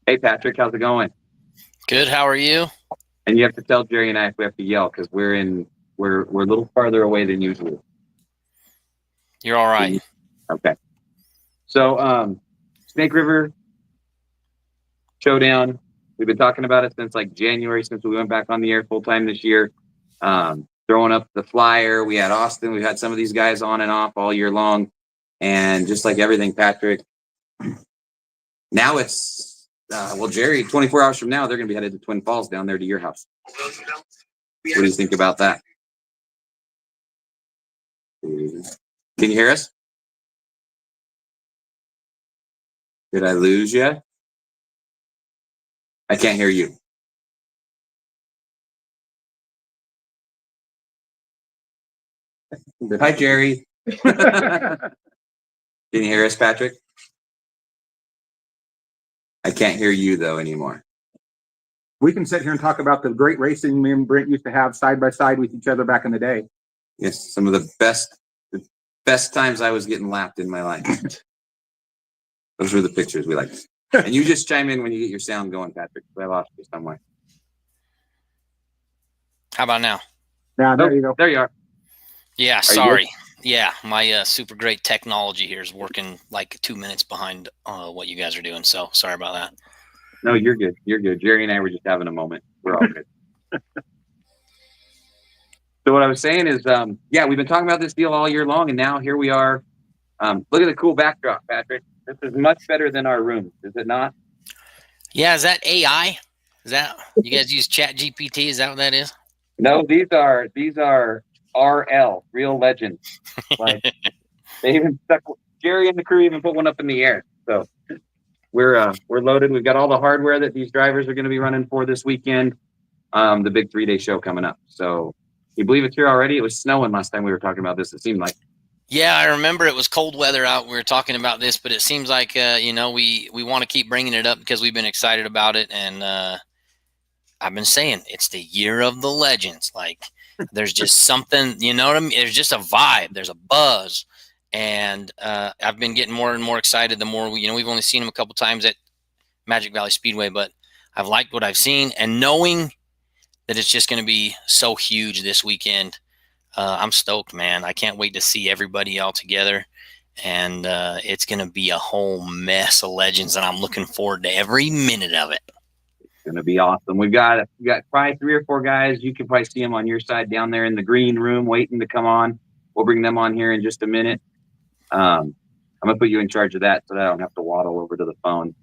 Hey, Patrick, how's it going? Good. How are you? And you have to tell Jerry and I if we have to yell because we're a little farther away than usual. You're all right. Okay. So, Snake River Showdown. We've been talking about it since like January, since we went back on the air full time this year. Throwing up the flyer. We had Austin. We've had some of these guys on and off all year long, and just like everything, Patrick. Now it's well, Jerry. 24 hours from now, they're going to be headed to Twin Falls down there to your house. What do you think about that? Can you hear us? Did I lose you? I can't hear you. Hi, Jerry. Can you hear us, Patrick? I can't hear you though anymore. We can sit here and talk about the great racing me and Brent used to have side by side with each other back in the day. Yes, some of the best times I was getting lapped in my life. Those were the pictures we liked. And you just chime in when you get your sound going, Patrick. I lost you somewhere. How about now? Now, there you go. There you are. Yeah, sorry. Yeah, my super great technology here is working like 2 minutes behind what you guys are doing. So sorry about that. No, you're good. You're good. Jerry and I were just having a moment. We're all good. So what I was saying is, yeah, we've been talking about this deal all year long, and now here we are. Look at the cool backdrop, Patrick. This is much better than our room, is it not? Yeah, is that AI? Is that you guys use Chat GPT? Is that what that is? No, these are RL, real legends. Like they even stuck Jerry and the crew even put one up in the air. So we're loaded. We've got all the hardware that these drivers are going to be running for this weekend. The big 3-day show coming up. So you believe it's here already? It was snowing last time we were talking about this. It seemed like. Yeah, I remember it was cold weather out. We were talking about this, but it seems like we want to keep bringing it up because we've been excited about it, and I've been saying it's the year of the legends. Like there's just something, you know what I mean? There's just a vibe. There's a buzz, and I've been getting more and more excited. The more we've only seen him a couple times at Magic Valley Speedway, but I've liked what I've seen, and knowing that it's just going to be so huge this weekend. I'm stoked, man. I can't wait to see everybody all together. And it's going to be a whole mess of legends, and I'm looking forward to every minute of it. It's going to be awesome. We got probably 3 or 4 guys. You can probably see them on your side down there in the green room waiting to come on. We'll bring them on here in just a minute. I'm going to put you in charge of that so that I don't have to waddle over to the phone.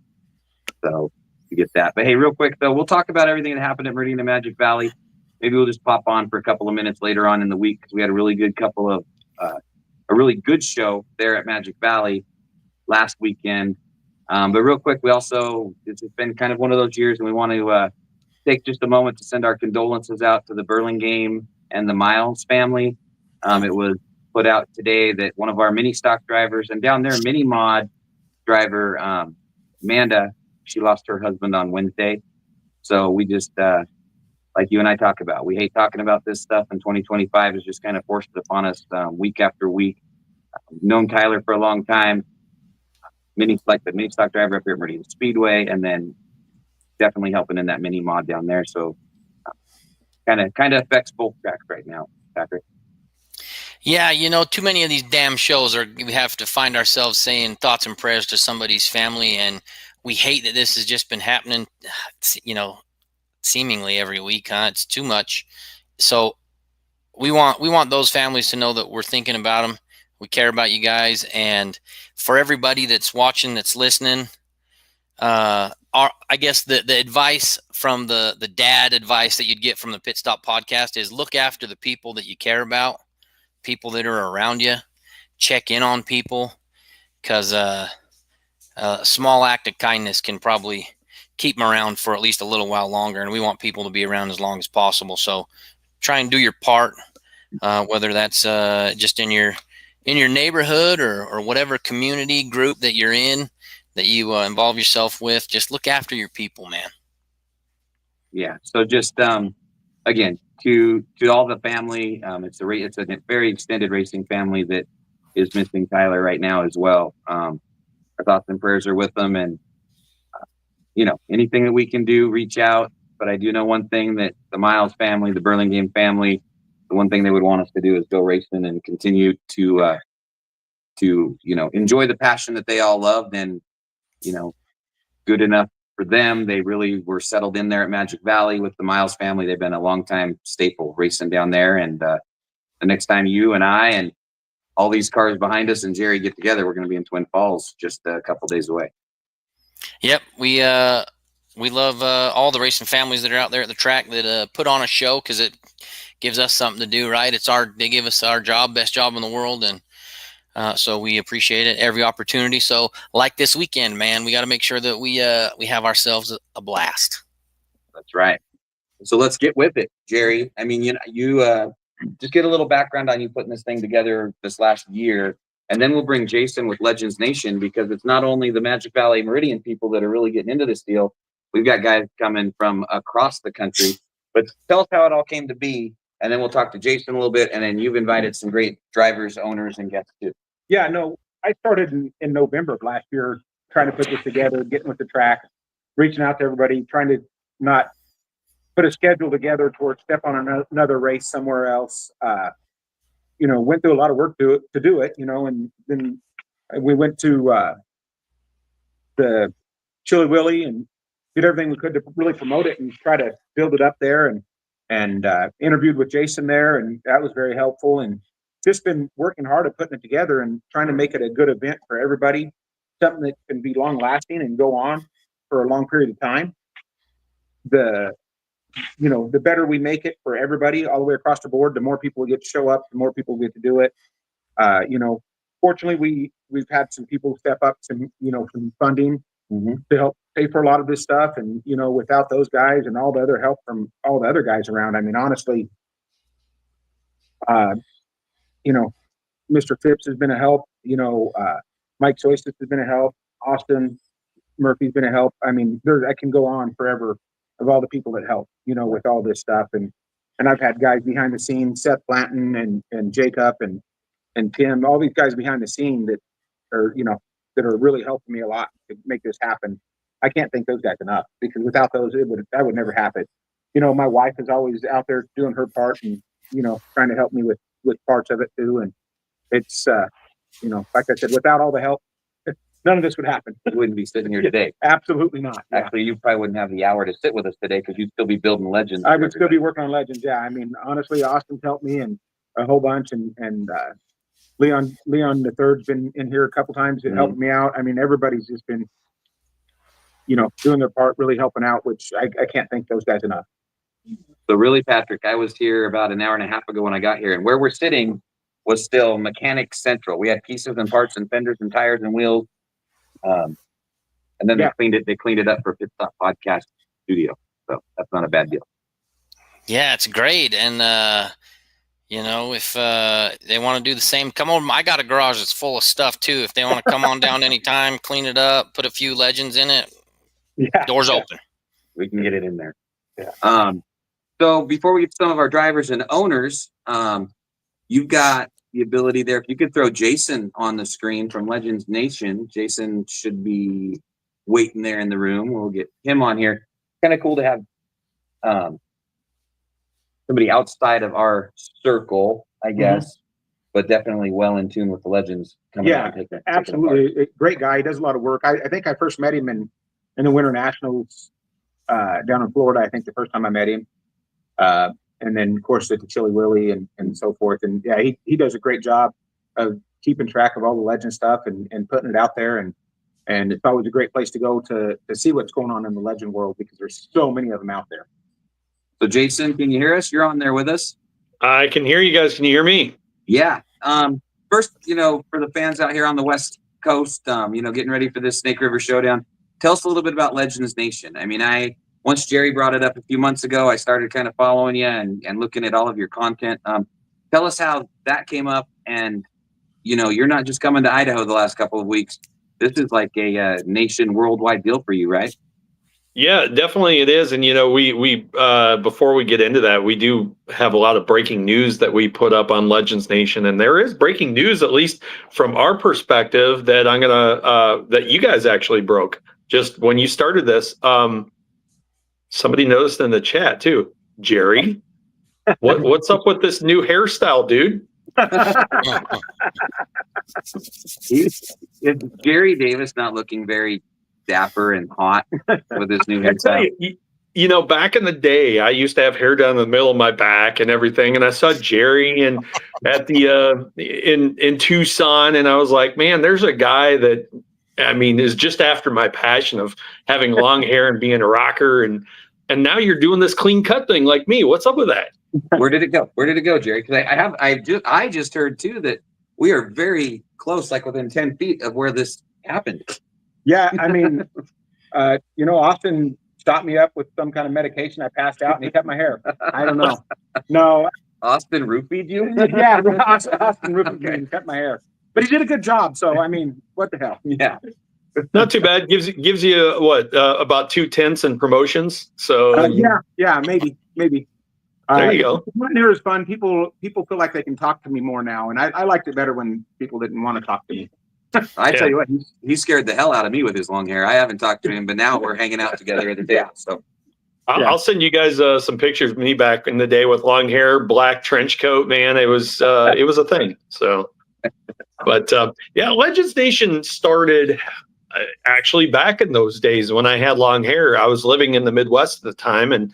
So you get that. But hey, real quick, though, we'll talk about everything that happened at Meridian and Magic Valley. Maybe we'll just pop on for a couple of minutes later on in the week because we had a really good a really good show there at Magic Valley last weekend. But real quick, it's been kind of one of those years, and we want to take just a moment to send our condolences out to the Burlingame and the Miles family. It was put out today that one of our mini stock drivers and down there mini mod driver, Amanda, she lost her husband on Wednesday. So we just like you and I talk about. We hate talking about this stuff, and 2025 is just kind of forced upon us week after week. Known Tyler for a long time, the mini stock driver up here at Meridian Speedway, and then definitely helping in that mini mod down there. So kind of affects both tracks right now, Patrick. Yeah, too many of these damn shows we have to find ourselves saying thoughts and prayers to somebody's family, and we hate that this has just been happening, seemingly every week, huh? It's too much. So we want those families to know that we're thinking about them. We care about you guys, and for everybody that's watching, that's listening, I guess the advice from the dad advice that you'd get from the Pit Stop podcast is look after the people that you care about, people that are around you, check in on people, because a small act of kindness can probably keep them around for at least a little while longer, and we want people to be around as long as possible. So try and do your part, whether that's just in your neighborhood or whatever community group that you're in, that you involve yourself with. Just look after your people, man. Yeah. So just again to all the family, it's a very extended racing family that is missing Tyler right now as well. Our thoughts and prayers are with them, and anything that we can do, reach out. But I do know one thing, that the Miles family, the Burlingame family, the one thing they would want us to do is go racing and continue to enjoy the passion that they all loved. And good enough for them, they really were settled in there at Magic Valley with the Miles family. They've been a long time staple racing down there. And the next time you and I and all these cars behind us and Jerry get together, we're going to be in Twin Falls just a couple days away. Yep, we love all the racing families that are out there at the track that put on a show, because it gives us something to do, right? They give us our job, best job in the world, and so we appreciate it, every opportunity. So like this weekend, man, we got to make sure that we have ourselves a blast. That's right. So let's get with it, Jerry. I mean, you just get a little background on you putting this thing together this last year, and then we'll bring Jason with Legends Nation, because it's not only the Magic Valley Meridian people that are really getting into this deal. We've got guys coming from across the country. But tell us how it all came to be, and then we'll talk to Jason a little bit, and then you've invited some great drivers, owners, and guests too. Yeah, no, I started in November of last year trying to put this together, getting with the track, reaching out to everybody, trying to not put a schedule together towards step on another race somewhere else. Went through a lot of work to do it, and then we went to the Chili Willy and did everything we could to really promote it and try to build it up there, and interviewed with Jason there, and that was very helpful. And just been working hard at putting it together and trying to make it a good event for everybody, something that can be long lasting and go on for a long period of time. The better we make it for everybody all the way across the board, the more people get to show up, the more people get to do it. Fortunately, we've had some people step up some funding to help pay for a lot of this stuff. And, without those guys and all the other help from all the other guys around, I mean, honestly, Mr. Phipps has been a help, Mike Soistis has been a help, Austin Murphy's been a help. I mean, I can go on forever of all the people that help, with all this stuff. And I've had guys behind the scenes, Seth Blanton and Jacob and Tim, all these guys behind the scene that are really helping me a lot to make this happen. I can't thank those guys enough, because without those, that would never happen. My wife is always out there doing her part and, trying to help me with parts of it too. And it's, like I said, without all the help, none of this would happen. You wouldn't be sitting here today. Absolutely not. Yeah. Actually, you probably wouldn't have the hour to sit with us today, because you'd still be building Legends. I would still be working on Legends. Yeah. I mean, honestly, Austin's helped me and a whole bunch, and Leon the third's been in here a couple times and helping me out. I mean, everybody's just been, doing their part, really helping out, which I can't thank those guys enough. So really, Patrick, I was here about an hour and a half ago when I got here, and where we're sitting was still mechanic central. We had pieces and parts and fenders and tires and wheels. And then they cleaned it up for Pit Stop Podcast Studio. So that's not a bad deal. Yeah, it's great. And, if they want to do the same, come on. I got a garage that's full of stuff too. If they want to come on down anytime, clean it up, put a few Legends in it, doors open. We can get it in there. Yeah. So before we get to some of our drivers and owners, you've got the ability there. If you could throw Jason on the screen from Legends Nation, Jason should be waiting there in the room. We'll get him on here. Kind of cool to have somebody outside of our circle, I guess, but definitely well in tune with the Legends. Absolutely. Great guy. He does a lot of work. I think I first met him in the Winter Nationals down in Florida. I think the first time I met him. And then, of course, at the Chili Willy and so forth. And yeah, he does a great job of keeping track of all the Legend stuff and putting it out there. And it's always a great place to go to see what's going on in the Legend world, because there's so many of them out there. So, Jason, can you hear us? You're on there with us. I can hear you guys. Can you hear me? Yeah. First, for the fans out here on the West Coast, getting ready for this Snake River Showdown, tell us a little bit about Legends Nation. I mean, once Jerry brought it up a few months ago, I started kind of following you and looking at all of your content. Tell us how that came up. And, you're not just coming to Idaho the last couple of weeks. This is like a nation worldwide deal for you, right? Yeah, definitely it is. And, we before we get into that, we do have a lot of breaking news that we put up on Legends Nation. And there is breaking news, at least from our perspective, that that you guys actually broke. just when you started this, somebody noticed in the chat too, Jerry, what's up with this new hairstyle, dude? Is Jerry Davis not looking very dapper and hot with his new I tell hairstyle? you know, back in the day, I used to have hair down the middle of my back and everything, and I saw Jerry and at the in Tucson, and I was like, man, there's a guy that, I mean, is just after my passion of having long hair and being a rocker, and now you're doing this clean cut thing like me. What's up with that? Where did it go? Where did it go, Jerry? Because I just heard too that we are very close, like within 10 feet of where this happened. Yeah, I mean, Austin stopped me up with some kind of medication. I passed out and he cut my hair. I don't know. No. Austin roofied you? Yeah, Austin roofied me and cut my hair. But he did a good job. So, I mean, what the hell? Yeah. Not too bad. Gives you what, about 2/10 in promotions. So yeah, maybe. There you go. It's not near as fun. People feel like they can talk to me more now, and I liked it better when people didn't want to talk to me. I tell you what, he scared the hell out of me with his long hair. I haven't talked to him, but now we're hanging out together every day. So I'll send you guys some pictures of me back in the day with long hair, black trench coat. Man, it was a thing. So, but Legends Nation started actually back in those days when I had long hair. I was living in the Midwest at the time, and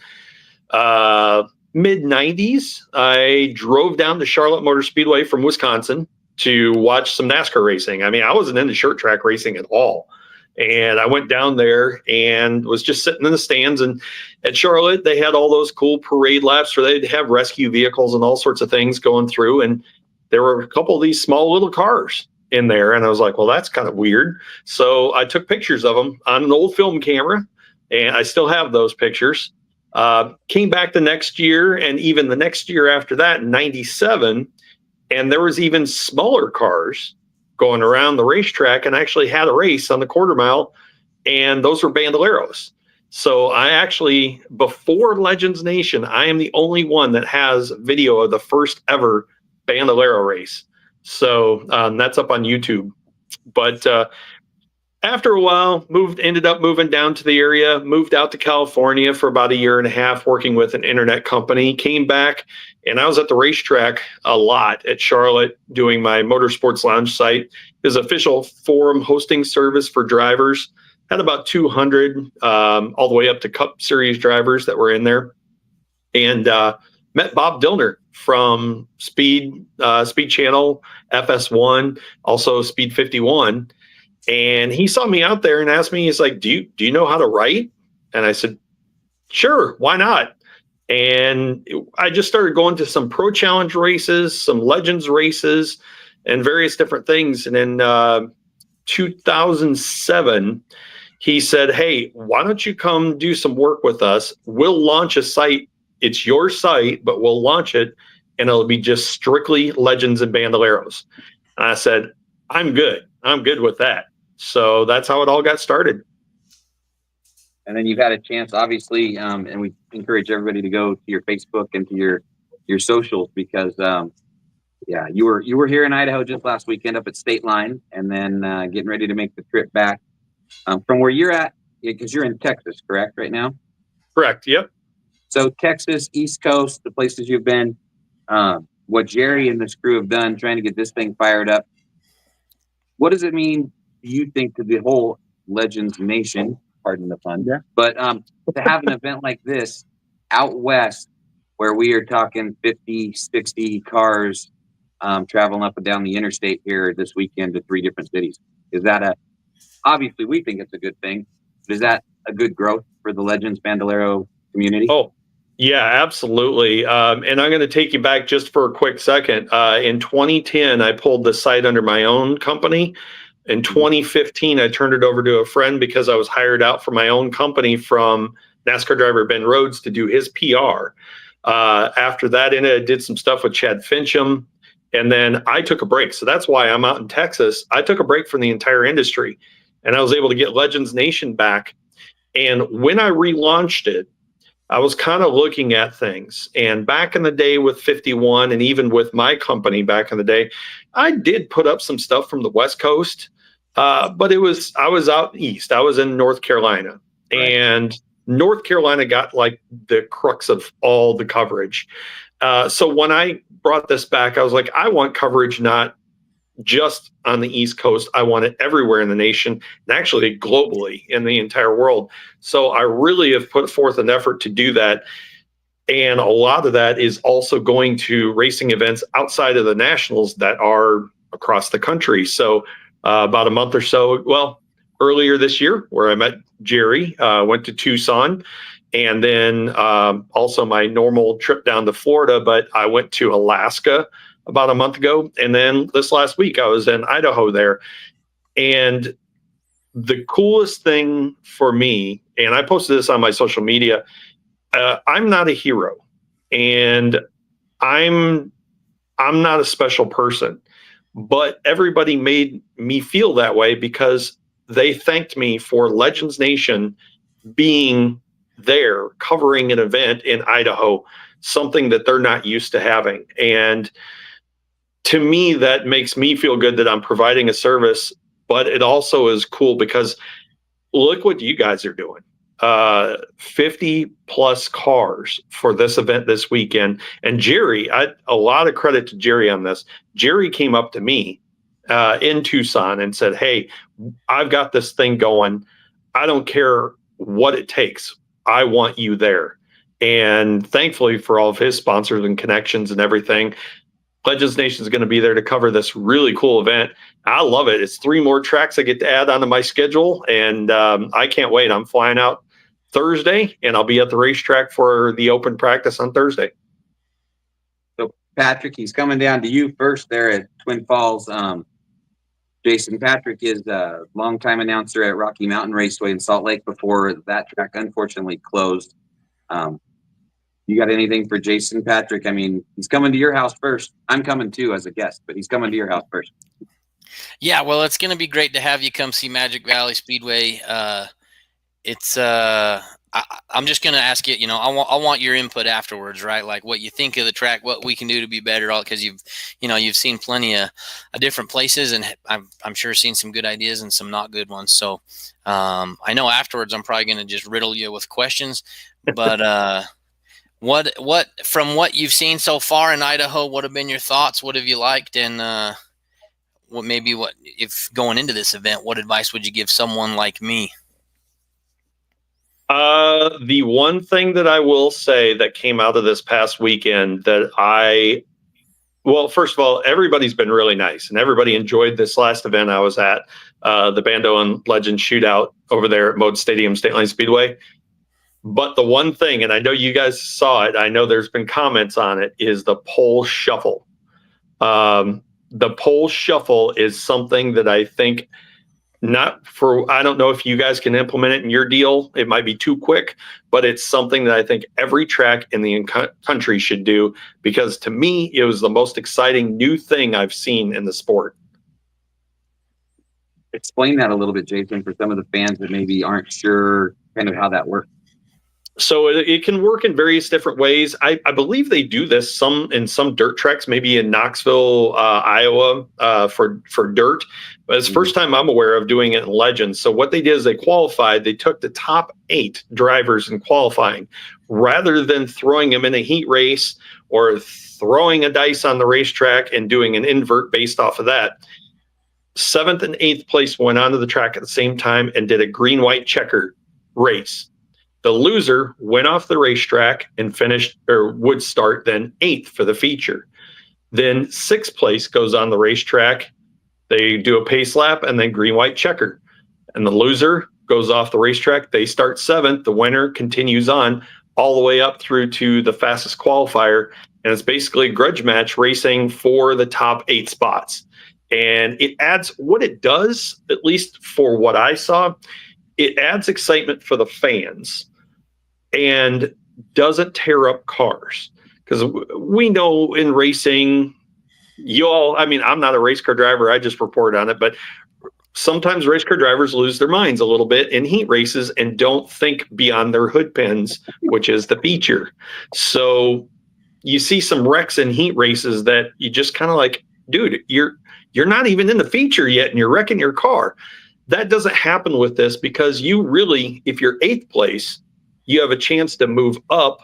mid 90s, I drove down to Charlotte Motor Speedway from Wisconsin to watch some NASCAR racing. I mean, I wasn't into short track racing at all. And I went down there and was just sitting in the stands. And at Charlotte, they had all those cool parade laps where they'd have rescue vehicles and all sorts of things going through. And there were a couple of these small little cars in there. And I was like, well, that's kind of weird. So I took pictures of them on an old film camera, and I still have those pictures. Came back the next year, and even the next year after that, in 97, and there was even smaller cars going around the racetrack, and I actually had a race on the quarter mile, and those were Bandoleros. So I actually, before Legends Nation, I am the only one that has video of the first ever Bandolero race. So that's up on YouTube. But after a while, ended up moving down to the area, moved out to California for about a year and a half, working with an internet company, came back, and I was at the racetrack a lot at Charlotte doing my Motorsports Lounge site, his official forum hosting service for drivers. Had about 200 all the way up to Cup Series drivers that were in there. And met Bob Dillner from Speed Channel, FS1, also Speed 51. And he saw me out there and asked me, he's like, do you know how to write? And I said, sure, why not? And I just started going to some Pro Challenge races, some Legends races, and various different things. And in 2007, he said, hey, why don't you come do some work with us? We'll launch a site. It's your site, but we'll launch it, and it'll be just strictly Legends and Bandoleros. And I said, I'm good with that. So that's how it all got started. And then you've had a chance, obviously, and we encourage everybody to go to your Facebook and to your socials, because you were here in Idaho just last weekend up at State Line, and then getting ready to make the trip back from where you're at, because you're in Texas, correct, right now? Correct. Yep. So Texas, East Coast, the places you've been, what Jerry and this crew have done trying to get this thing fired up. What does it mean, do you think, to the whole Legends Nation, pardon the pun, but to have an event like this out west, where we are talking 50, 60 cars traveling up and down the interstate here this weekend to 3 different cities? Is that obviously we think it's a good thing, but is that a good growth for the Legends Bandolero community? Oh, yeah, absolutely. And I'm going to take you back just for a quick second. In 2010, I pulled the site under my own company. In 2015, I turned it over to a friend because I was hired out for my own company from NASCAR driver Ben Rhodes to do his PR. After that, I did some stuff with Chad Fincham, and then I took a break. So that's why I'm out in Texas. I took a break from the entire industry, and I was able to get Legends Nation back. And when I relaunched it, I was kind of looking at things. And back in the day with 51, and even with my company back in the day, I did put up some stuff from the West Coast. But I was out east. I was in North Carolina, Right. and North Carolina got like the crux of all the coverage. So when I brought this back, I was like, I want coverage not just on the East Coast. I want it everywhere in the nation, and actually globally in the entire world. So I really have put forth an effort to do that. And a lot of that is also going to racing events outside of the nationals that are across the country. So about a month or so, well, earlier this year, where I met Jerry, went to Tucson, and then also my normal trip down to Florida, but I went to Alaska about a month ago. And then this last week, I was in Idaho there. And the coolest thing for me, and I posted this on my social media, I'm not a hero, and I'm not a special person, but everybody made me feel that way because they thanked me for Legends Nation being there covering an event in Idaho, something that they're not used to having. And to me, that makes me feel good that I'm providing a service, but it also is cool because look what you guys are doing. 50 plus cars for this event this weekend. And Jerry, a lot of credit to Jerry on this. Jerry came up to me in Tucson and said, hey, I've got this thing going. I don't care what it takes. I want you there. And thankfully for all of his sponsors and connections and everything, Legends Nation is going to be there to cover this really cool event. I love it. It's 3 more tracks I get to add onto my schedule, and I can't wait. I'm flying out Thursday, and I'll be at the racetrack for the open practice on Thursday. So Patrick, he's coming down to you first there at Twin Falls. Jason Patrick is a longtime announcer at Rocky Mountain Raceway in Salt Lake before that track unfortunately closed. You got anything for Jason Patrick? I mean, he's coming to your house first. I'm coming too as a guest, but he's coming to your house first. Yeah, well, it's going to be great to have you come see Magic Valley Speedway. I'm just going to ask you, I want your input afterwards, right? Like what you think of the track, what we can do to be better, all because you've seen plenty of different places, and I'm sure seen some good ideas and some not good ones. So I know afterwards I'm probably going to just riddle you with questions, but what from what you've seen so far in Idaho, what have been your thoughts? What have you liked? And what if going into this event, what advice would you give someone like me? The one thing that I will say that came out of this past weekend that well, first of all, everybody's been really nice and everybody enjoyed this last event I was at, the Bando and Legend Shootout over there at Mode Stadium, State Line Speedway. But the one thing, and I know you guys saw it, I know there's been comments on it, is the pole shuffle. The pole shuffle is something that I think I don't know if you guys can implement it in your deal. It might be too quick, but it's something that I think every track in the country should do, because to me, it was the most exciting new thing I've seen in the sport. Explain that a little bit, Jason, for some of the fans that maybe aren't sure kind of how that works. So it can work in various different ways. I believe they do this in some dirt tracks, maybe in Knoxville, Iowa, for dirt. But it's the first time I'm aware of doing it in Legends. So what they did is they qualified. They took the top 8 drivers in qualifying, rather than throwing them in a heat race or throwing a dice on the racetrack and doing an invert based off of that. 7th and 8th place went onto the track at the same time and did a green-white checker race. The loser went off the racetrack and would start then 8th for the feature. Then 6th place goes on the racetrack. They do a pace lap and then green-white checker. And the loser goes off the racetrack. They start 7th. The winner continues on all the way up through to the fastest qualifier. And it's basically a grudge match racing for the top 8 spots. And it adds, what it does, at least for what I saw, it adds excitement for the fans and doesn't tear up cars. Because we know in racing, I'm not a race car driver, I just report on it, but sometimes race car drivers lose their minds a little bit in heat races and don't think beyond their hood pins, which is the feature. So you see some wrecks in heat races that you just kind of like, dude, you're not even in the feature yet and you're wrecking your car. That doesn't happen with this because you really, if you're 8th place, you have a chance to move up,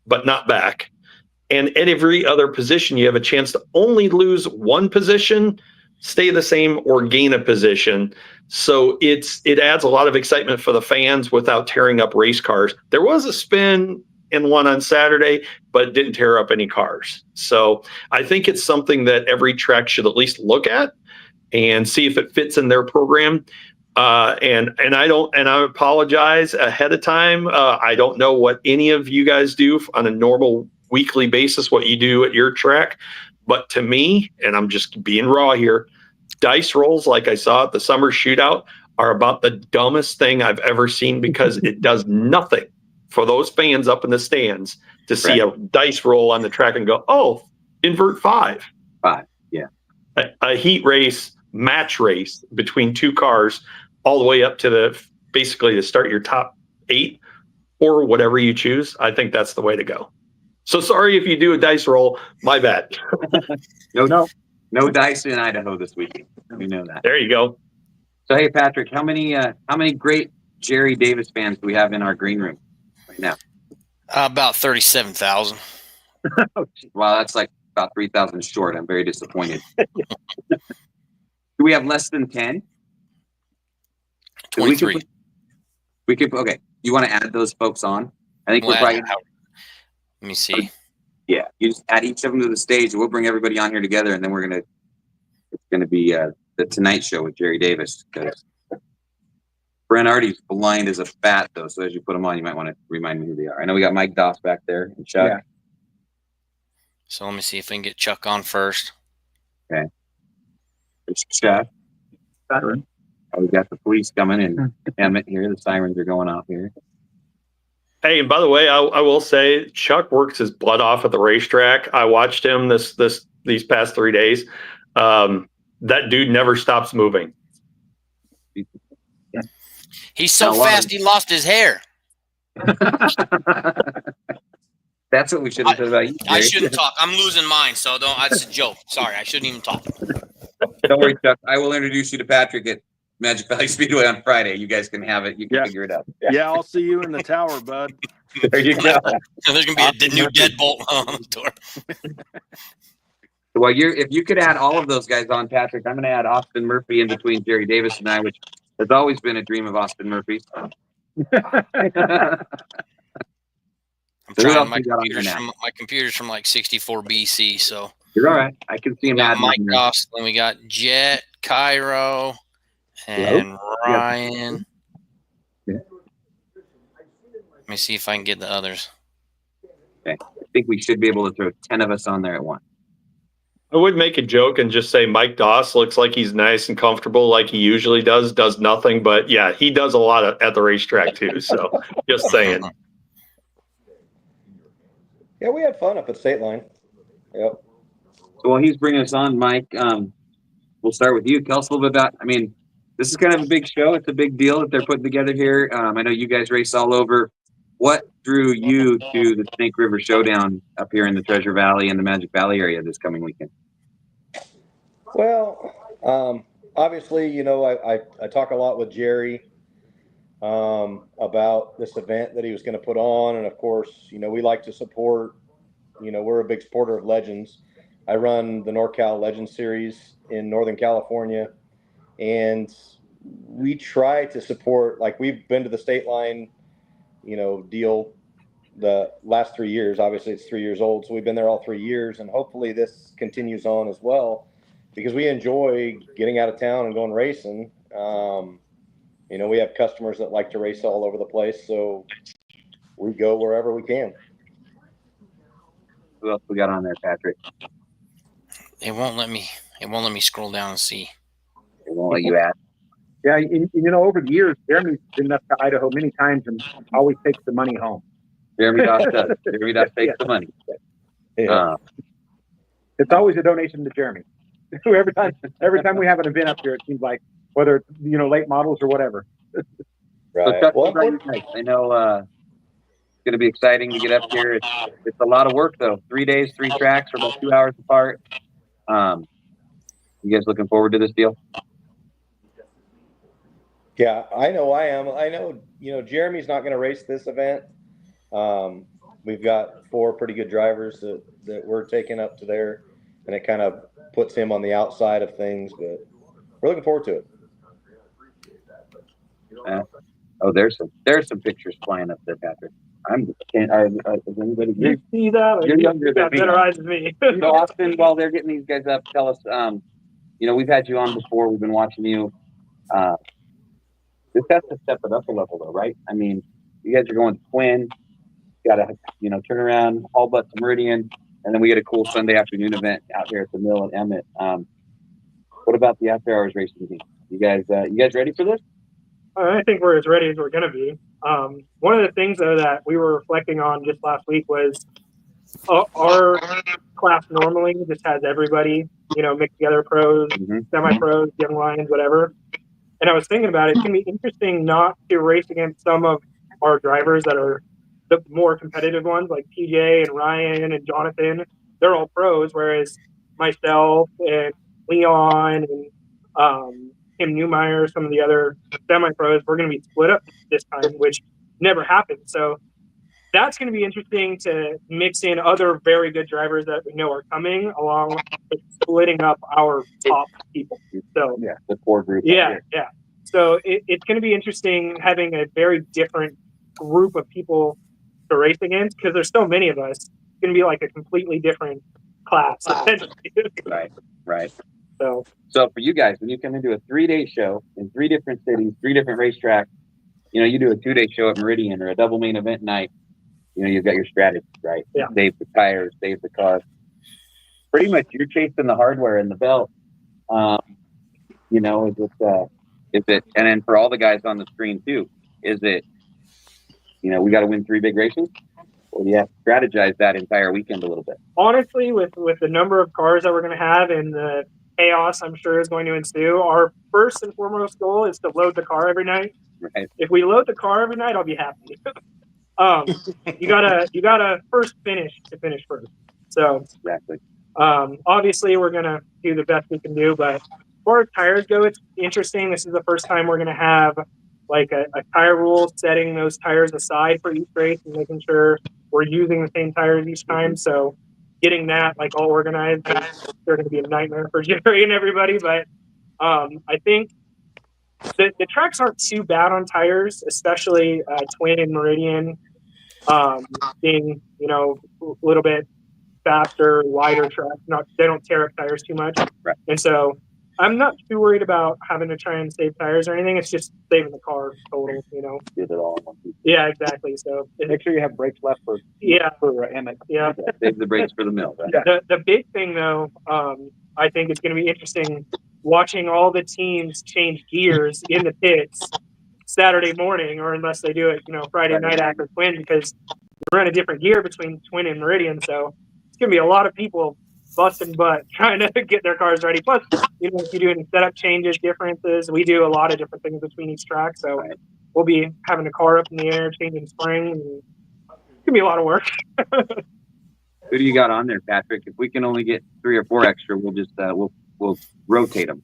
but not back. And at every other position, you have a chance to only lose one position, stay the same, or gain a position. So it adds a lot of excitement for the fans without tearing up race cars. There was a spin in one on Saturday, but it didn't tear up any cars. So I think it's something that every track should at least look at and see if it fits in their program. And I apologize ahead of time. I don't know what any of you guys do on a normal weekly basis, what you do at your track. But to me, and I'm just being raw here, dice rolls like I saw at the summer shootout are about the dumbest thing I've ever seen because it does nothing for those fans up in the stands to see a dice roll on the track and go, oh, invert 5. 5, yeah. A heat race, match race between 2 cars all the way up to basically to start your top 8 or whatever you choose. I think that's the way to go. So sorry if you do a dice roll, my bad. No dice in Idaho this weekend. We know that. There you go. So hey, Patrick, how many great Jerry Davis fans do we have in our green room right now? About 37,000. Wow, that's like about 3,000 short. I'm very disappointed. Do we have less than 10? 23. We could. Okay. You want to add those folks on? I think we're probably. Let me see. Yeah, you just add each of them to the stage. We'll bring everybody on here together, and then it's gonna be the Tonight Show with Jerry Davis. Because Brent Artie's blind as a bat, though. So as you put them on, you might want to remind me who they are. I know we got Mike Doss back there and Chuck. Yeah. So let me see if I can get Chuck on first. Okay. There's Chuck. Siren. Oh, we got the police coming and Emmett here. The sirens are going off here. Hey, and by the way, I will say Chuck works his butt off at the racetrack. I watched him these past 3 days. That dude never stops moving. He's so fast he lost his hair. That's what we should have said about you, Jerry. I shouldn't talk. I'm losing mine, so don't. That's a joke. Sorry, I shouldn't even talk. Don't worry, Chuck. I will introduce you to Patrick at Magic Valley Speedway on Friday. You guys can have it. You can figure it out. Yeah, I'll see you in the tower, bud. There you go. So there's gonna be a new deadbolt on the door. Well, if you could add all of those guys on, Patrick, I'm going to add Austin Murphy in between Jerry Davis and I, which has always been a dream of Austin Murphy's. I'm trying. My computer's from like 64 BC, so you're all right. I can see him. We got Mike Doss, then we got Jet, Cairo, and Ryan. Yeah. Let me see if I can get the others. Okay. I think we should be able to throw 10 of us on there at once. I would make a joke and just say Mike Doss looks like he's nice and comfortable like he usually does nothing. But yeah, he does a lot at the racetrack too. So just saying. Yeah, we had fun up at State Line. Yep. So while he's bringing us on, Mike, we'll start with you. Tell us a little bit about, this is kind of a big show. It's a big deal that they're putting together here. I know you guys race all over. What drew you to the Snake River Showdown up here in the Treasure Valley and the Magic Valley area this coming weekend? Well, obviously, I talk a lot with Jerry about this event that he was going to put on. And of course, we like to support, we're a big supporter of Legends. I run the NorCal Legends Series in Northern California. And we try to support, like we've been to the State Line, deal the last 3 years. Obviously it's 3 years old, so we've been there all 3 years, and hopefully this continues on as well because we enjoy getting out of town and going racing. We have customers that like to race all over the place, so we go wherever we can. Who else we got on there, Patrick? It won't let me scroll down and see. It won't let you add. Yeah, over the years, Jeremy's been up to Idaho many times and always takes the money home. Jeremy Doss does. Jeremy Doss takes the money. Yeah. It's always a donation to Jeremy. every time we have an event up here, it seems like, whether it's, late models or whatever. Right. So I know it's going to be exciting to get up here. It's a lot of work, though. 3 days, 3 tracks, are about 2 hours apart. You guys looking forward to this deal? Yeah, I know I am. I know, Jeremy's not going to race this event. We've got 4 pretty good drivers that we're taking up to there, and it kind of puts him on the outside of things, but we're looking forward to it. Oh, there's some pictures flying up there, Patrick. Is anybody? You see that? You're younger you got than me. better eyes than me. So Austin, while they're getting these guys up, tell us. We've had you on before. We've been watching you. This has to step it up a level, though, right? I mean, you guys are going twin. Got to, turn around, all but to Meridian, and then we get a cool Sunday afternoon event out here at the mill at Emmett. What about the after hours racing team? You guys ready for this? I think we're as ready as we're going to be. One of the things, though, that we were reflecting on just last week was our class normally just has everybody, mixed together, pros, semi-pros, young lions, whatever. And I was thinking about it. It's going to be interesting not to race against some of our drivers that are the more competitive ones, like PJ and Ryan and Jonathan. They're all pros, whereas myself and Leon and Tim Newmeyer, some of the other semi-pros, we're going to be split up this time, which never happened. So that's going to be interesting to mix in other very good drivers that we know are coming, along with splitting up our top people. So yeah, the core group. Yeah. So it's going to be interesting having a very different group of people to race against, because there's so many of us. It's going to be like a completely different class. Right. So for you guys, when you come into a 3-day show in 3 different cities, 3 different racetracks, you do a 2-day show at Meridian or a double main event night. You've got your strategy, right? Yeah. Save the tires, save the car. Pretty much, you're chasing the hardware and the belt. Is it? And then for all the guys on the screen too, is it? We got to win 3 big races. Or do you have to strategize that entire weekend a little bit? Honestly, with the number of cars that we're going to have and the chaos I'm sure is going to ensue, our first and foremost goal is to load the car every night. Right. If we load the car every night, I'll be happy. You gotta first finish first. So exactly. Obviously we're gonna do the best we can do, but as far as tires go, it's interesting. This is the first time we're gonna have like a tire rule, setting those tires aside for each race and making sure we're using the same tires each time. So getting that like all organized is going to be a nightmare for Jerry and everybody. But I think the tracks aren't too bad on tires, especially Twin and Meridian, being a little bit faster, wider tracks. They don't tear up tires too much, right. And so I'm not too worried about having to try and save tires or anything. It's just saving the car total. Get it all in one piece. Yeah, exactly. So make sure you have brakes left for Emmett. Yeah, save the brakes for the mill. Right? The big thing though, I think it's going to be interesting watching all the teams change gears in the pits Saturday morning, or unless they do it, Friday night after Twin, because we're in a different gear between Twin and Meridian. So it's going to be a lot of people busting butt trying to get their cars ready. Plus, if you do any setup changes, differences, we do a lot of different things between each track. So we'll be having a car up in the air, changing springs. And it's going to be a lot of work. Who do you got on there, Patrick? If we can only get 3 or 4 extra, we'll just we'll rotate them.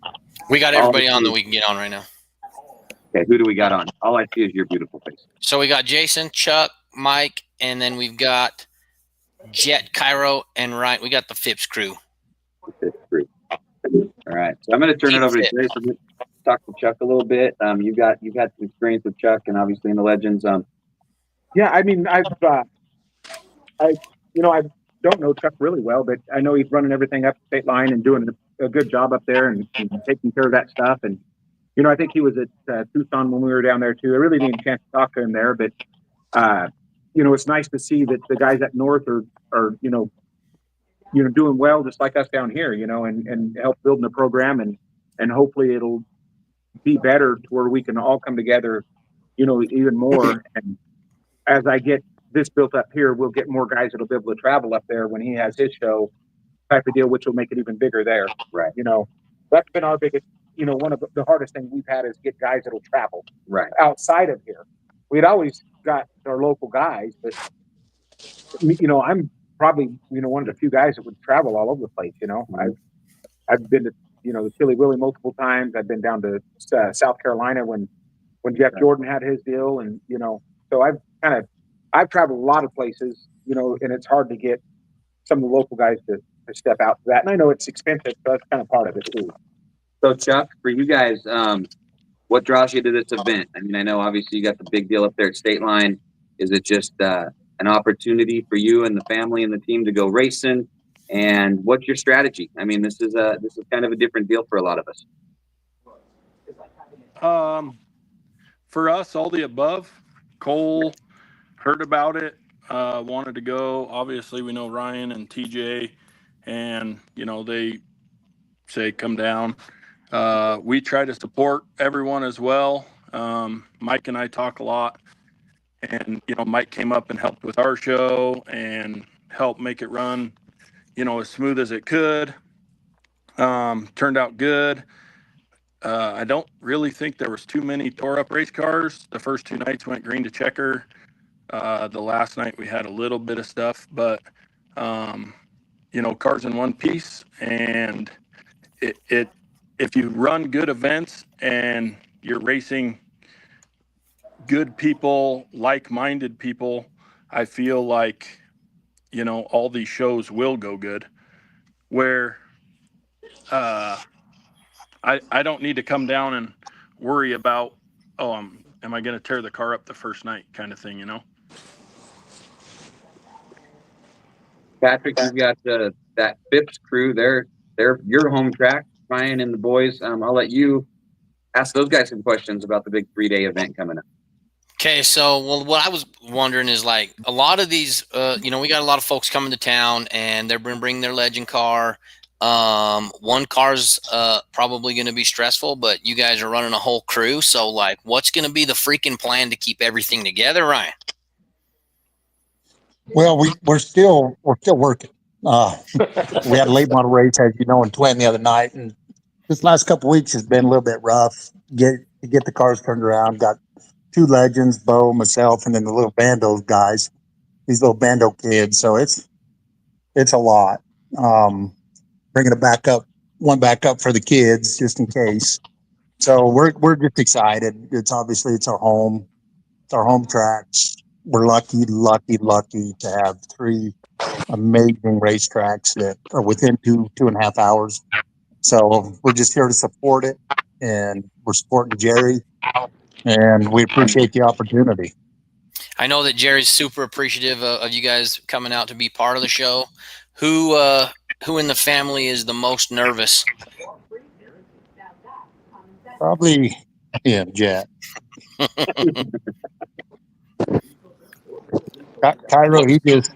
We got everybody on that we can get on right now. Okay, who do we got on? All I see is your beautiful face. So we got Jason, Chuck, Mike, and then we've got Jet, Cairo, and Ryan. We got the Phipps crew. The Phipps crew. All right. So I'm going to turn it over to Jerry. So talk to Chuck a little bit. You've had some experience with Chuck, and obviously in the Legends. Yeah, I mean, I don't know Chuck really well, but I know he's running everything up the state line and doing a good job up there and taking care of that stuff. And I think he was at Tucson when we were down there too. I really didn't get a chance to talk to him there, but it's nice to see that the guys up north are doing well, just like us down here, and help building the program, and hopefully it'll be better to where we can all come together, even more. And as I get this built up here, we'll get more guys that'll be able to travel up there when he has his show type of deal, which will make it even bigger there. Right. That's been our biggest, one of the hardest things we've had is get guys that'll travel outside of here. We'd always got our local guys, but I'm probably, one of the few guys that would travel all over the place. I've been to, the Chili Willy multiple times. I've been down to South Carolina when Jeff Jordan had his deal, and so I've traveled a lot of places, and it's hard to get some of the local guys to step out to that. And I know it's expensive, so that's kind of part of it too. So Chuck, for you guys, what draws you to this event? I mean, I know obviously you got the big deal up there at State Line. Is it just an opportunity for you and the family and the team to go racing? And what's your strategy? I mean, this is kind of a different deal for a lot of us. For us, all the above. Cole heard about it, wanted to go. Obviously, we know Ryan and TJ, and they say come down. We try to support everyone as well. Mike and I talk a lot, and Mike came up and helped with our show and helped make it run as smooth as it could. Turned out good. I don't really think there was too many tore up race cars. The first 2 nights went green to checker. The last night we had a little bit of stuff, but cars in one piece. And if you run good events and you're racing good people, like-minded people, I feel like all these shows will go good. Where I don't need to come down and worry about, am I going to tear the car up the first night kind of thing, Patrick, you've got that Phipps crew. They're your home track. Ryan and the boys. I'll let you ask those guys some questions about the big 3-day event coming up. Okay, so what I was wondering is like a lot of these, we got a lot of folks coming to town and they're going to bring their legend car. One car's probably going to be stressful, but you guys are running a whole crew. So like, what's going to be the freaking plan to keep everything together, Ryan? Well, we're still working. We had a late model race, as in Twin the other night, and this last couple of weeks has been a little bit rough. To get the cars turned around. Got 2 legends, Bo, myself, and then the little Bando guys. These little Bando kids. So it's a lot. Bringing it back up for the kids just in case. So we're just excited. It's our home. It's our home tracks. We're lucky to have 3 amazing racetracks that are within 2.5 hours. So we're just here to support it, and we're supporting Jerry, and we appreciate the opportunity. I know that Jerry's super appreciative of you guys coming out to be part of the show. Who in the family is the most nervous? Probably him, Jack. Cairo, he just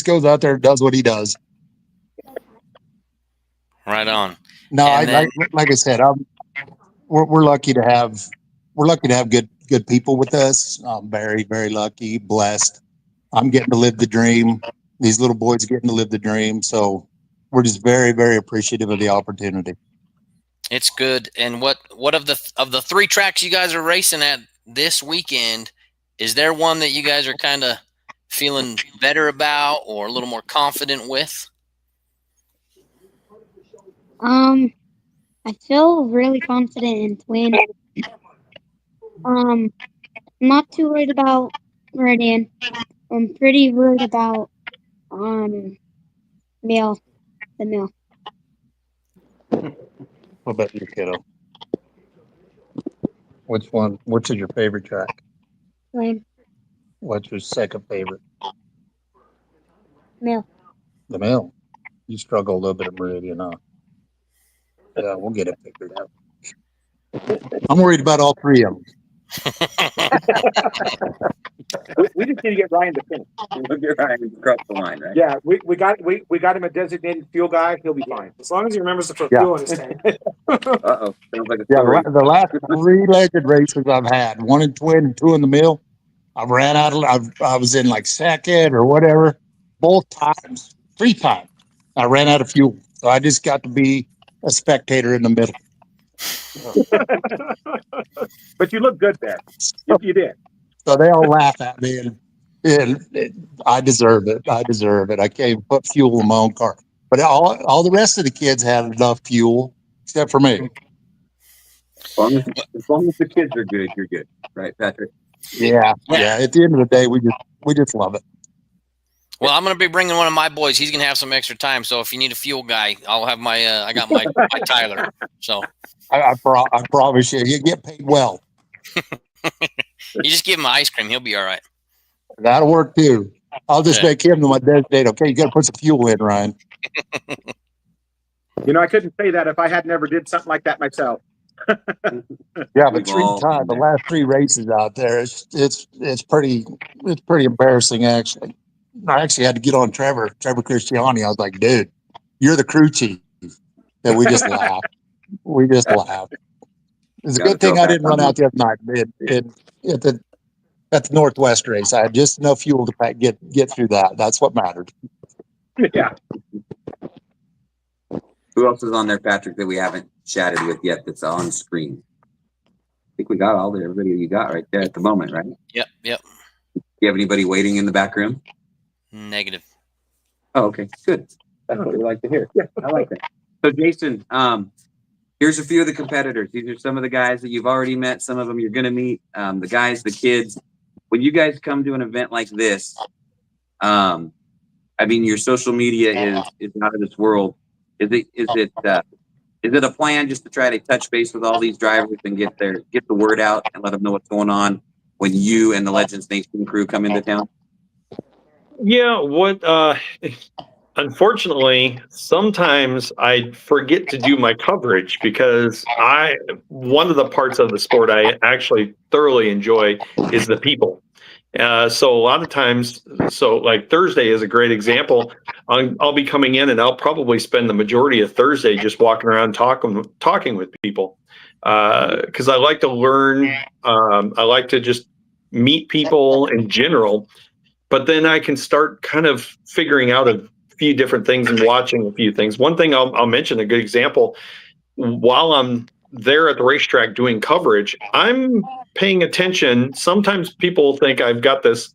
goes out there and does what he does. Right on. No, like I said, we're lucky to have good people with us. I'm very, very lucky, blessed. I'm getting to live the dream. These little boys are getting to live the dream. So we're just very, very appreciative of the opportunity. It's good. And what of the 3 tracks you guys are racing at this weekend, is there one that you guys are kind of feeling better about or a little more confident with? I feel really confident in Twin. I'm not too worried about Meridian. I'm pretty worried about the mill. What about you, kiddo? Which is your favorite track? Twin. What's your second favorite? Mill. The mill. You struggle a little bit of Meridian, huh? Yeah, we'll get it figured out. I'm worried about all 3 of them. We just need to get Ryan to finish. We'll get Ryan to cross the line, right? Yeah, we got him a designated fuel guy. He'll be fine As long as he remembers to put Yeah. fuel in his tank. Uh-oh. Sounds like a Yeah, story. the last 3 legend races I've had, 1 in Twin and 2 in the mill, I ran out of. I was in like second or whatever, both times, 3 times. I ran out of fuel, so I just got to be a spectator in the middle. But you look good there. You did. So they all laugh at me, and I deserve it. I can't even put fuel in my own car. But all the rest of the kids had enough fuel, except for me. As long as the kids are good, you're good, right, Patrick? Yeah. At the end of the day, we just love it. Well, I'm going to be bringing one of my boys. He's going to have some extra time. So if you need a fuel guy, I'll have my, I got my Tyler. So I promise you get paid well. you just give him ice cream. He'll be all right. That'll work too. I'll just make him my designate. Okay, you got to put some fuel in, Ryan. I couldn't say that if I had never did something like that myself. Yeah, but the last 3 races out there, it's pretty embarrassing actually. I actually had to get on Trevor Christiani. I was like, dude, you're the crew chief. And we just laughed. It's a good thing I didn't run out the other night at the Northwest race. I had just enough fuel to get through that. That's what mattered. Yeah. Who else is on there, Patrick, that we haven't chatted with yet that's on screen? I think we got everybody you got right there at the moment, right? Yep. Do you have anybody waiting in the back room? Negative. Oh, okay. Good. That's what we like to hear. Yeah, I like that. So, Jason, here's a few of the competitors. These are some of the guys that you've already met. Some of them you're going to meet. The guys, the kids. When you guys come to an event like this, I mean, your social media is out of this world. Is it a plan just to try to touch base with all these drivers and get the word out and let them know what's going on when you and the Legends Nation crew come into town? Yeah, unfortunately, sometimes I forget to do my coverage because one of the parts of the sport I actually thoroughly enjoy is the people. So a lot of times, like Thursday is a great example. I'll be coming in and I'll probably spend the majority of Thursday just walking around talking with people because I like to learn. I like to just meet people in general, but then I can start kind of figuring out a few different things and watching a few things. One thing I'll mention, a good example, while I'm there at the racetrack doing coverage, I'm paying attention. Sometimes people think I've got this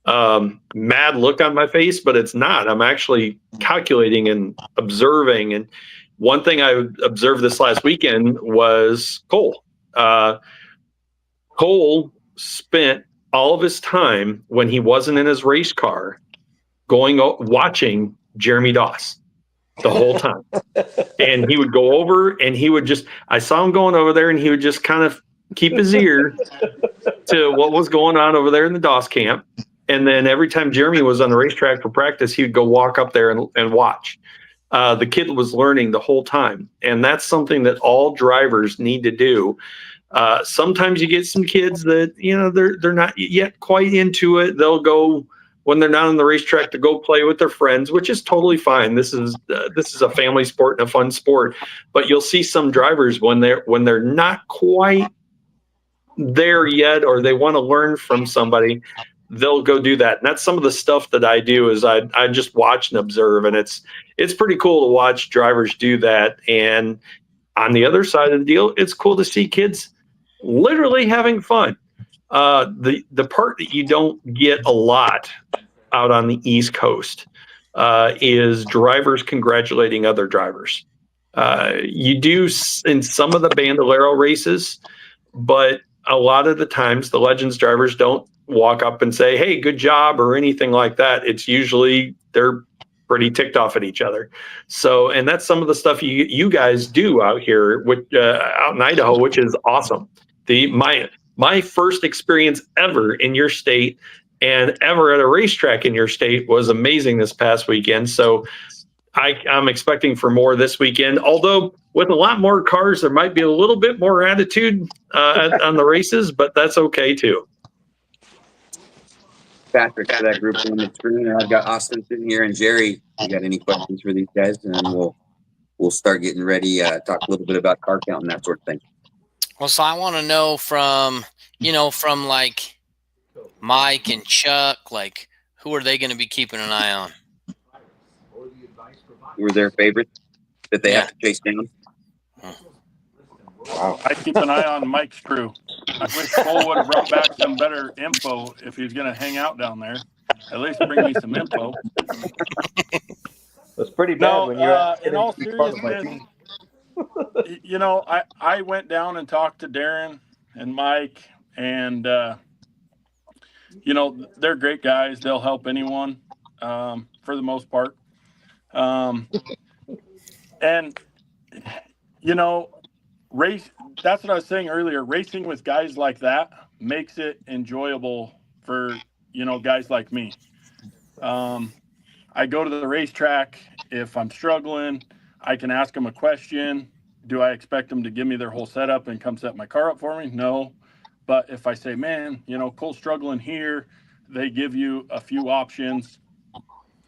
mad look on my face, but it's not. I'm actually calculating and observing. And one thing I observed this last weekend was Cole. Cole spent all of his time when he wasn't in his race car watching Jeremy Doss the whole time. And he would go over and I saw him going over there and he would just kind of keep his ear to what was going on over there in the Doss camp. And then every time Jeremy was on the racetrack for practice, he would go walk up there and watch. The kid was learning the whole time. And that's something that all drivers need to do. Sometimes you get some kids that, they're not yet quite into it. They'll go when they're not on the racetrack to go play with their friends, which is totally fine. This is a family sport and a fun sport. But you'll see some drivers when they're not quite there yet, or they want to learn from somebody, they'll go do that. And that's some of the stuff that I do is I just watch and observe, and it's pretty cool to watch drivers do that. And on the other side of the deal, it's cool to see kids literally having fun. The part that you don't get a lot out on the East Coast is drivers congratulating other drivers. You do in some of the Bandolero races, but a lot of the times the Legends drivers don't walk up and say, "Hey, good job," or anything like that. It's usually they're pretty ticked off at each other. So, and that's some of the stuff you guys do out here, out in Idaho, which is awesome. My first experience ever in your state and ever at a racetrack in your state was amazing this past weekend. So I'm expecting for more this weekend, although with a lot more cars, there might be a little bit more attitude on the races, but that's okay too. Patrick, for that group on the screen, and I've got Austin sitting here and Jerry. You got any questions for these guys? And then we'll start getting ready, talk a little bit about car count and that sort of thing. Well, so I want to know from like Mike and Chuck, like who are they going to be keeping an eye on? Who were their favorites that they have to chase down? Wow. I keep an eye on Mike's crew. I wish Cole would have brought back some better info if he's going to hang out down there. At least bring me some info. It's pretty bad No, when you're in all to be part of my seriousness, team. you know, I went down and talked to Darren and Mike, and you know, they're great guys. They'll help anyone for the most part. And you know, race. That's what I was saying earlier. Racing with guys like that makes it enjoyable for guys like me. I go to the racetrack if I'm struggling. I can ask them a question. Do I expect them to give me their whole setup and come set my car up for me? No. But if I say, man, Cole's struggling here, they give you a few options.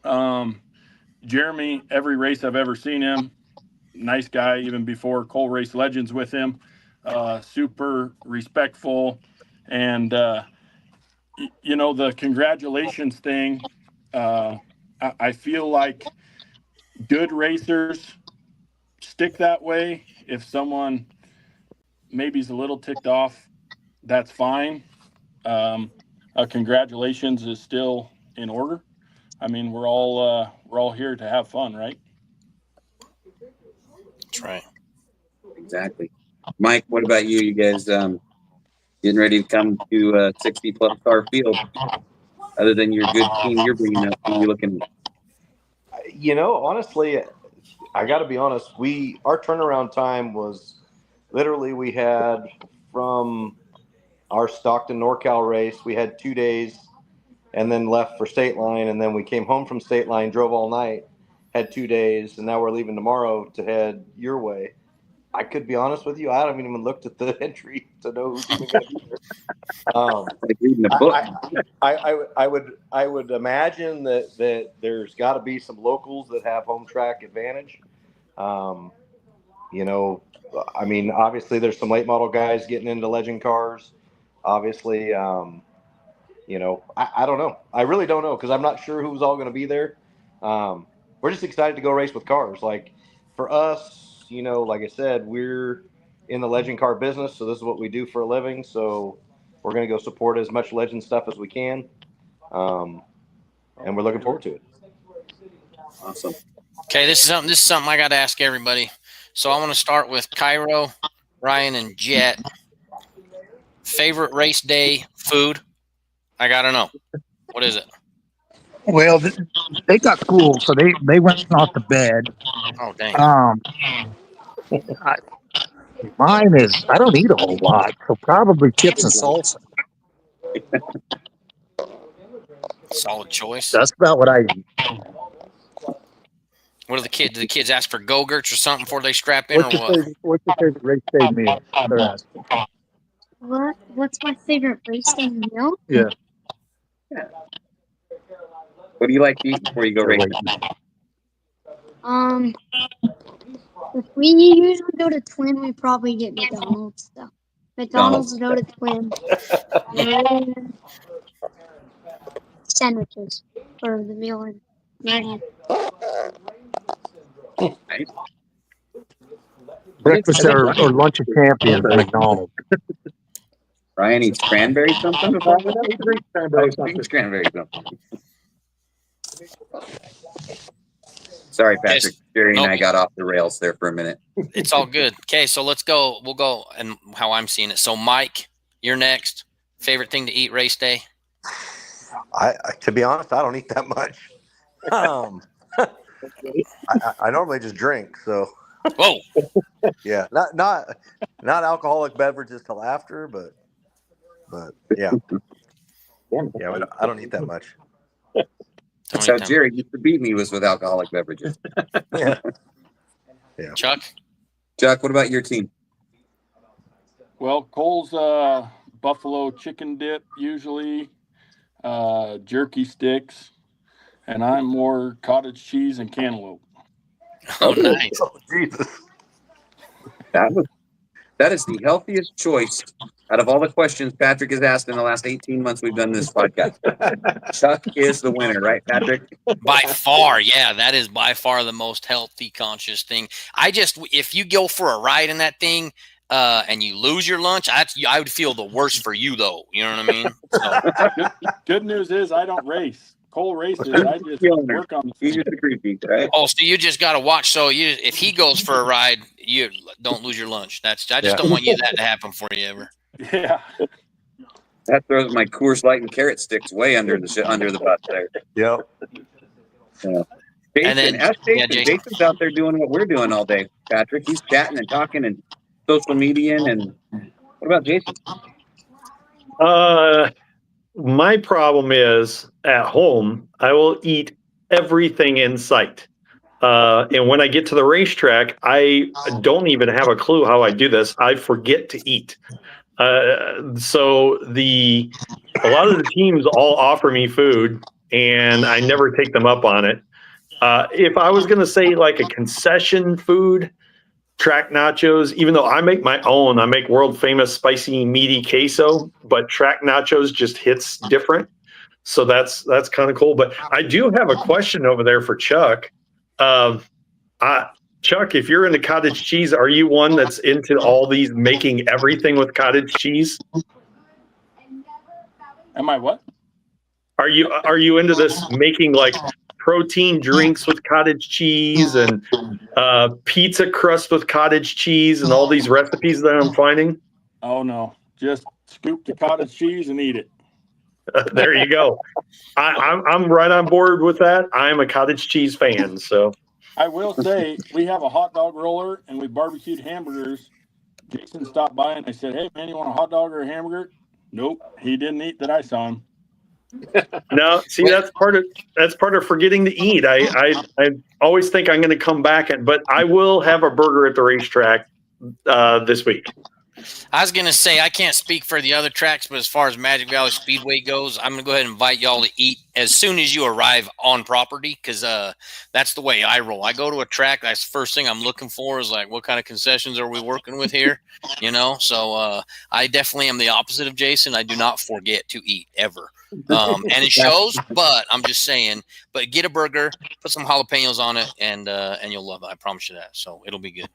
Jeremy, every race I've ever seen him, nice guy, even before Cole Race Legends with him, super respectful. And, the congratulations thing, I feel like good racers stick that way. If someone maybe is a little ticked off, that's fine. Congratulations is still in order. I mean, we're all here to have fun, right? That's right. Exactly. Mike, what about you? You guys getting ready to come to a 60-plus car field? Other than your good team you're bringing up, who are you looking at? Honestly, I got to be honest. Our turnaround time was literally we had from our Stockton NorCal race, we had 2 days, and then left for State Line, and then we came home from State Line, drove all night, had 2 days, and now we're leaving tomorrow to head your way. I could be honest with you, I haven't even looked at the entry to know who's even going to be there. Like reading a book. I would imagine that there's got to be some locals that have home track advantage. I mean, obviously there's some late model guys getting into legend cars. Obviously, I don't know. I really don't know because I'm not sure who's all going to be there. We're just excited to go race with cars. Like for us, like I said, we're in the legend car business, so this is what we do for a living. So we're going to go support as much legend stuff as we can, and we're looking forward to it. Awesome. Okay, this is something I got to ask everybody. So I want to start with Cairo, Ryan, and Jet. Favorite race day food? I got to know. What is it? Well, they got school, so they went off to bed. Oh, dang. Mine is I don't eat a whole lot, so probably chips and salsa. Solid choice. That's about what I eat. What do the kids ask for Go-Gurts or something before they strap in, What's or what? what's your favorite race day meal? They're asking. What's my favorite race day meal? Yeah. What do you like to eat before you go racing? If we usually go to Twin, we probably get McDonald's. So McDonald's go to Twin. And sandwiches for the meal and morning. Nice. Breakfast or lunch of champions, McDonald's. Ryan eats cranberry something? What's wrong with that? He drinks cranberry He something. drinks cranberry something. Sorry, Patrick. Jerry and I got off the rails there for a minute. It's all good. Okay, so let's go. We'll go and how I'm seeing it. So, Mike, you're next. Favorite thing to eat race day? To be honest, I don't eat that much. I normally just drink, so. Whoa. Yeah, not alcoholic beverages till after, but yeah, I don't eat that much. That's how Jerry used to beat me, was with alcoholic beverages. Yeah. Chuck, what about your team? Well, Cole's buffalo chicken dip usually, jerky sticks, and I'm more cottage cheese and cantaloupe. Oh, nice. Oh, Jesus. That is the healthiest choice out of all the questions Patrick has asked in the last 18 months we've done this podcast. Chuck is the winner, right, Patrick? By far, yeah, that is by far the most healthy, conscious thing. If you go for a ride in that thing and you lose your lunch, I would feel the worst for you, though. You know what I mean? So. Good news is I don't race, Cole races. I just work on the He's just a creepy, right? Oh, so you just got to watch. So if he goes for a ride, you don't lose your lunch. I just don't want that to happen for you ever. Yeah. That throws my Coors Light and carrot sticks way under the bus there. Yep. Yeah. Jason, And then- ask Jason. yeah, Jason. Jason's out there doing what we're doing all day, Patrick. He's chatting and talking and social media. And what about Jason? My problem is at home, I will eat everything in sight. And when I get to the racetrack, I don't even have a clue how I do this. I forget to eat. So a lot of the teams all offer me food, and I never take them up on it. If I was going to say like a concession food, track nachos, even though I make my own, I make world famous spicy meaty queso, but track nachos just hits different. So that's kind of cool. But I do have a question over there for Chuck. Chuck, if you're into cottage cheese, are you one that's into all these making everything with cottage cheese? Am I what? Are you into this making like protein drinks with cottage cheese and pizza crust with cottage cheese and all these recipes that I'm finding? Oh no, just scoop the cottage cheese and eat it. There you go. I'm right on board with that. I'm a cottage cheese fan. So I will say we have a hot dog roller and we barbecued hamburgers. Jason stopped by and I said, "Hey man, you want a hot dog or a hamburger?" Nope, he didn't eat that I saw him. No, see, that's part of forgetting to eat. I always think I'm going to come back, but I will have a burger at the racetrack this week. I was going to say, I can't speak for the other tracks, but as far as Magic Valley Speedway goes, I'm going to go ahead and invite y'all to eat as soon as you arrive on property, because that's the way I roll. I go to a track, that's the first thing I'm looking for is like, what kind of concessions are we working with here? So I definitely am the opposite of Jason. I do not forget to eat ever. And it shows, but I'm just saying, but get a burger, put some jalapenos on it, and you'll love it. I promise you that. So it'll be good.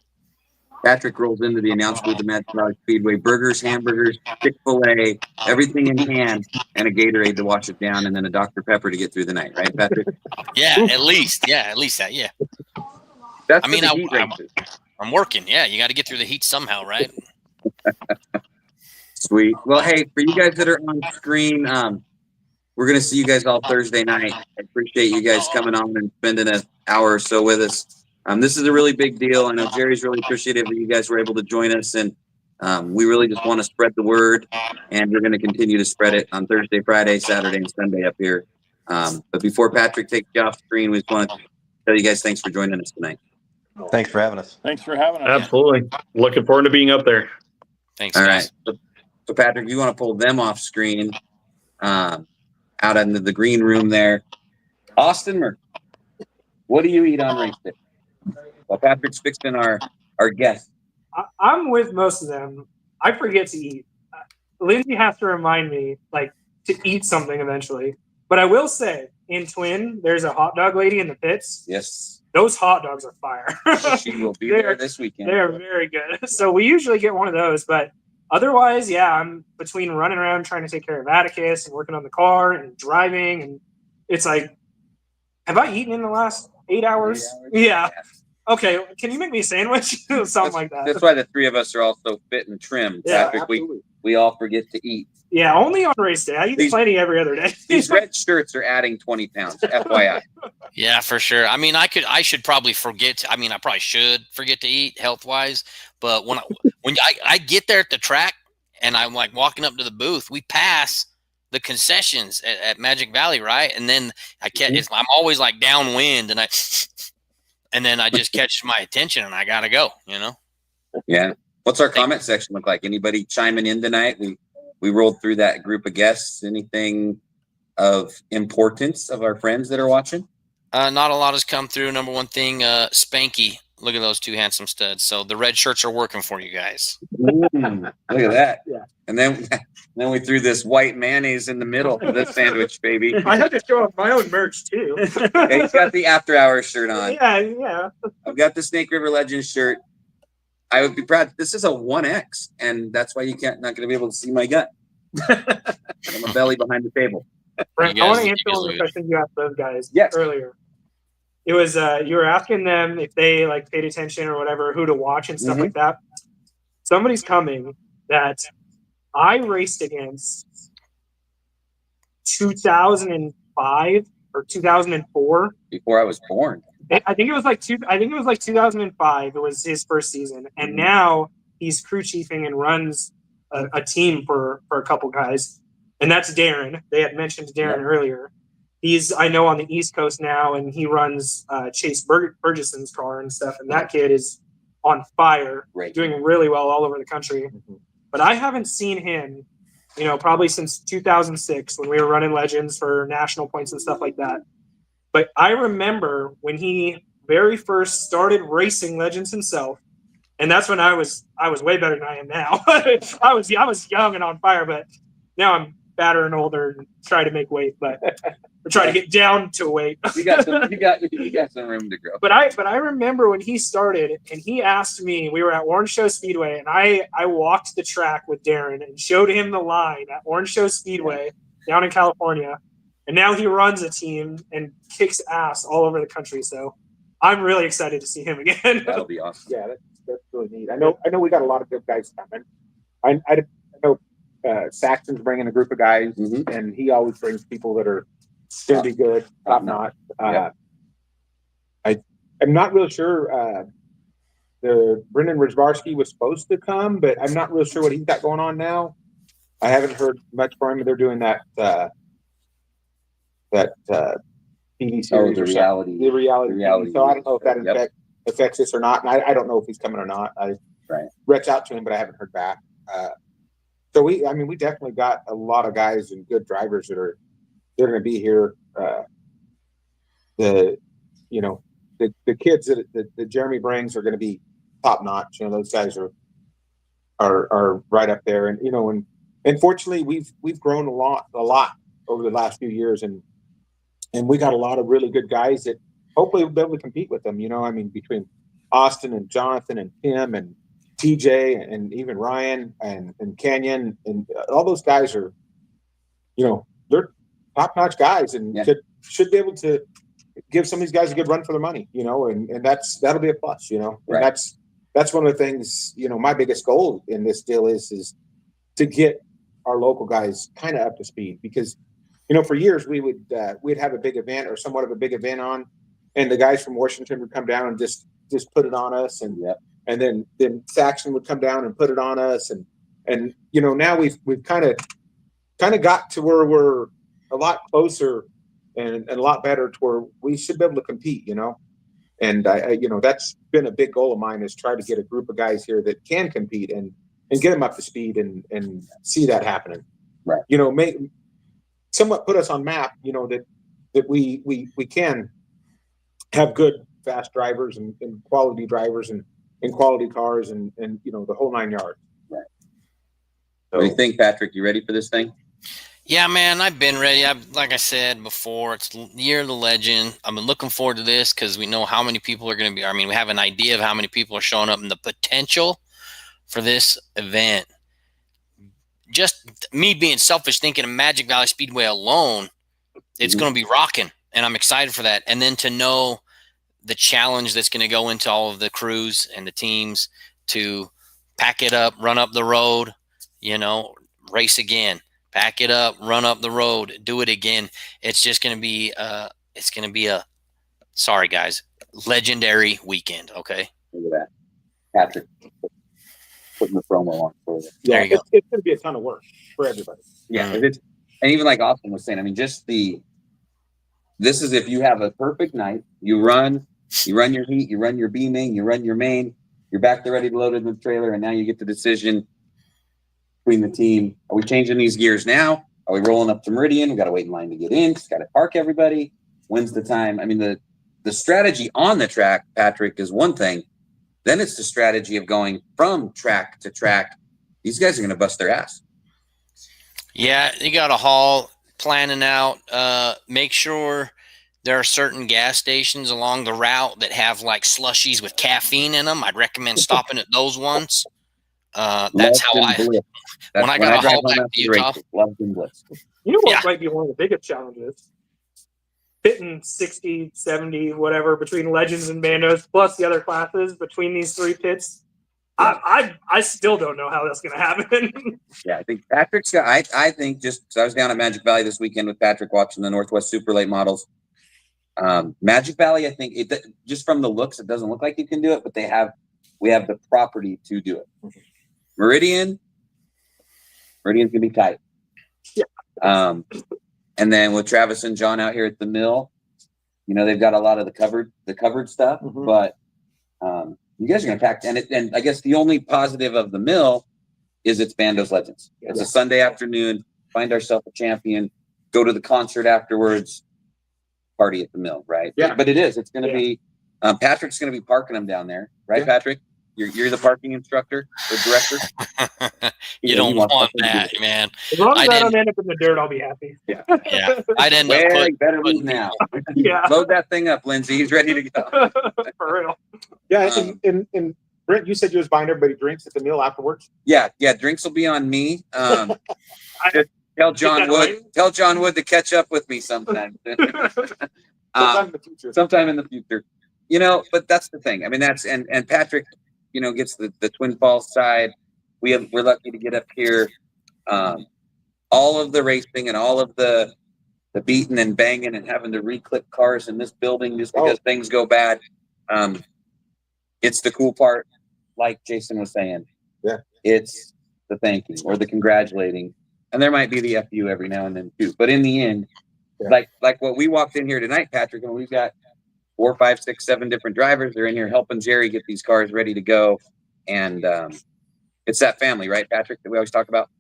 Patrick rolls into the announce booth at Magic Valley Speedway. Burgers, hamburgers, Chick-fil-A, everything in hand, and a Gatorade to wash it down, and then a Dr. Pepper to get through the night. Right, Patrick? Yeah, at least that. Yeah. That's I mean, the heat races. I'm working. Yeah, you got to get through the heat somehow, right? Sweet. Well, hey, for you guys that are on screen, we're going to see you guys all Thursday night. I appreciate you guys coming on and spending an hour or so with us. This is a really big deal. I know Jerry's really appreciative that you guys were able to join us, and we really just want to spread the word, and we're going to continue to spread it on Thursday, Friday, Saturday, and Sunday up here. But before Patrick takes you off screen, we just want to tell you guys thanks for joining us tonight. Thanks for having us. Thanks for having us. Absolutely. Looking forward to being up there. Thanks. All guys. right. So Patrick, if you want to pull them off screen, out into the green room there. Austin Murphy, what do you eat on race day? Well, Patrick's fixing our guests. I'm with most of them. I forget to eat. Lindsay has to remind me, like, to eat something eventually. But I will say, in Twin, there's a hot dog lady in the pits. Yes. Those hot dogs are fire. She will be there this weekend. They are very good. So we usually get one of those. But otherwise, yeah, I'm between running around trying to take care of Atticus and working on the car and driving. And it's like, have I eaten in the last 8 hours? 8 hours? Yeah. Okay, can you make me a sandwich? Something like that. That's why the three of us are all so fit and trim. Yeah, Patrick, absolutely. we all forget to eat. Yeah, only on race day. I eat plenty every other day. These red shirts are adding 20 pounds, FYI. Yeah, for sure. I mean, I should probably forget. I probably should forget to eat health wise. But when I get there at the track and I'm like walking up to the booth, we pass the concessions at Magic Valley, right? And then I'm always like downwind, and then I just catch my attention and I gotta go. Yeah. What's our comment section look like? Anybody chiming in tonight? We rolled through that group of guests. Anything of importance of our friends that are watching? Not a lot has come through. Number one thing, Spanky. Look at those two handsome studs. So the red shirts are working for you guys. Look at that. Yeah. And then we threw this white mayonnaise in the middle of this sandwich, baby. I had to show off my own merch too. Okay, he's got the After Hours shirt on. Yeah. I've got the Snake River Legends shirt. I would be proud. This is a 1X, and that's why not going to be able to see my gut. I'm a belly behind the table. Brent, You I want guys- to you answer guys one of look the good. questions you asked those guys Yes. earlier. It was you were asking them if they like paid attention or whatever, who to watch and stuff Mhm. like that. Somebody's coming that I raced against 2005 or 2004. Before I was born. I think it was like 2005. It was his first season, and Mhm. now he's crew chiefing and runs a team for a couple guys, and that's Darren. They had mentioned Darren earlier. He's I know on the East Coast now, and he runs Chase Burgeson's car and stuff. And that kid is on fire, Right. doing really well all over the country. But I haven't seen him, probably since 2006 when we were running Legends for national points and stuff like that. But I remember when he very first started racing Legends himself, and that's when I was way better than I am now. I was young and on fire, but now I'm fatter and older and try to make weight, but or try to get down to weight. You got some room to grow. But I remember when he started and he asked me, we were at Orange Show Speedway, and I walked the track with Darren and showed him the line at Orange Show Speedway down in California. And now he runs a team and kicks ass all over the country. So I'm really excited to see him again. That'll be awesome. Yeah, that's really neat. I know we got a lot of good guys coming. I know Saxon's bringing a group of guys, Mhm. and he always brings people that are going to be good, top notch. Yeah. I'm not real sure. The Brendan Rizbarski was supposed to come, but I'm not real sure what he's got going on now. I haven't heard much from him. They're doing that TV series, the or reality. something. The reality. reality. So I don't know if that Yep. affects this or not. And I don't know if he's coming or not. I Right. reached out to him, but I haven't heard back. So we definitely got a lot of guys and good drivers they're going to be here. The kids that Jeremy brings are going to be top notch. Those guys are right up there. And fortunately we've grown a lot over the last few years, and we got a lot of really good guys that hopefully we'll be able to compete with them. Between Austin and Jonathan and Tim and TJ and even Ryan and Canyon and all those guys are, they're top notch guys and should be able to give some of these guys a good run for their money, and that'll be a plus, and Right. that's one of the things, my biggest goal in this deal is to get our local guys kind of up to speed, because, for years we'd have a big event or somewhat of a big event on, and the guys from Washington would come down and just put it on us, and then Saxon would come down and put it on us, and now we've kind of got to where we're a lot closer and a lot better to where we should be able to compete, and I that's been a big goal of mine, is try to get a group of guys here that can compete and get them up to speed and see that happening. Right. Make somewhat put us on map, that we can have good fast drivers and quality drivers and quality cars and the whole 9 yards. Right. So, What do you think, Patrick? You ready for this thing? Yeah, man, I've been ready. Like I said before, it's the year of the Legend. I've been looking forward to this because we know how many people are going to be. I mean, we have an idea of how many people are showing up and the potential for this event. Just me being selfish, thinking of Magic Valley Speedway alone, it's going to be rocking, and I'm excited for that. And then to know the challenge that's going to go into all of the crews and the teams to pack it up, run up the road, race again. Pack it up, run up the road, do it again. It's just going to be sorry guys, legendary weekend. Okay. Look at that. Patrick putting the promo on for you. yeah, There you go. it's going to be a ton of work for everybody. Yeah. And even like Austin was saying, I mean, this is if you have a perfect night, you run your heat, you run your B main, you run your main, you're back there ready to load in the trailer, and now you get the decision between the team. Are we changing these gears now? Are we rolling up to Meridian? We got to wait in line to get in. Just got to park everybody. When's the time? I mean, the strategy on the track, Patrick, is one thing. Then it's the strategy of going from track to track. These guys are going to bust their ass. Yeah, you got a haul, planning out. Make sure there are certain gas stations along the route that have like slushies with caffeine in them. I'd recommend stopping at those ones. That's how I. When I got a haul back to Utah, Loved and bliss. You know what Yeah. might be one of the biggest challenges? Fitting 60, 70, whatever, between legends and bandos, plus the other classes between these three pits. I still don't know how that's going to happen. Yeah, I think Patrick's got, I think just, so I was down at Magic Valley this weekend with Patrick watching the Northwest Super Late models. Magic Valley, I think it just from the looks, it doesn't look like you can do it, but we have the property to do it. Meridian's gonna be tight. Yeah. And then with Travis and John out here at the mill, you know, they've got a lot of the covered stuff, but you guys are gonna pack, and I guess the only positive of the mill is it's Bandos Legends. It's a Sunday afternoon, find ourselves a champion, go to the concert afterwards, party at the mill, right? Yeah. But it's gonna be Patrick's gonna be parking them down there, right, Patrick? You're the parking instructor or director. You don't want that, man. As long as I don't didn't- end up in the dirt, I'll be happy. Yeah. Yeah, I'd end up Well, you better leave now. Yeah. Load that thing up, Lindsay. He's ready to go. For real. Yeah, and Brent, you said you was buying everybody drinks at the meal afterwards. Yeah, drinks will be on me. Just tell John Wood to catch up with me sometime. Sometime in the future. Sometime in the future. You know, but that's the thing. I mean, that's and Patrick, you know, gets the Twin Falls side. We're lucky to get up here. All of the racing and all of the beating and banging and having to reclip cars in this building just because things go bad. It's the cool part, like Jason was saying. Yeah. It's the thanking or the congratulating. And there might be the FU every now and then too. But in the end, like what we walked in here tonight, Patrick, and we've got 4, 5, 6, 7 different drivers. They're in here helping Jerry get these cars ready to go. And it's that family, right, Patrick, that we always talk about?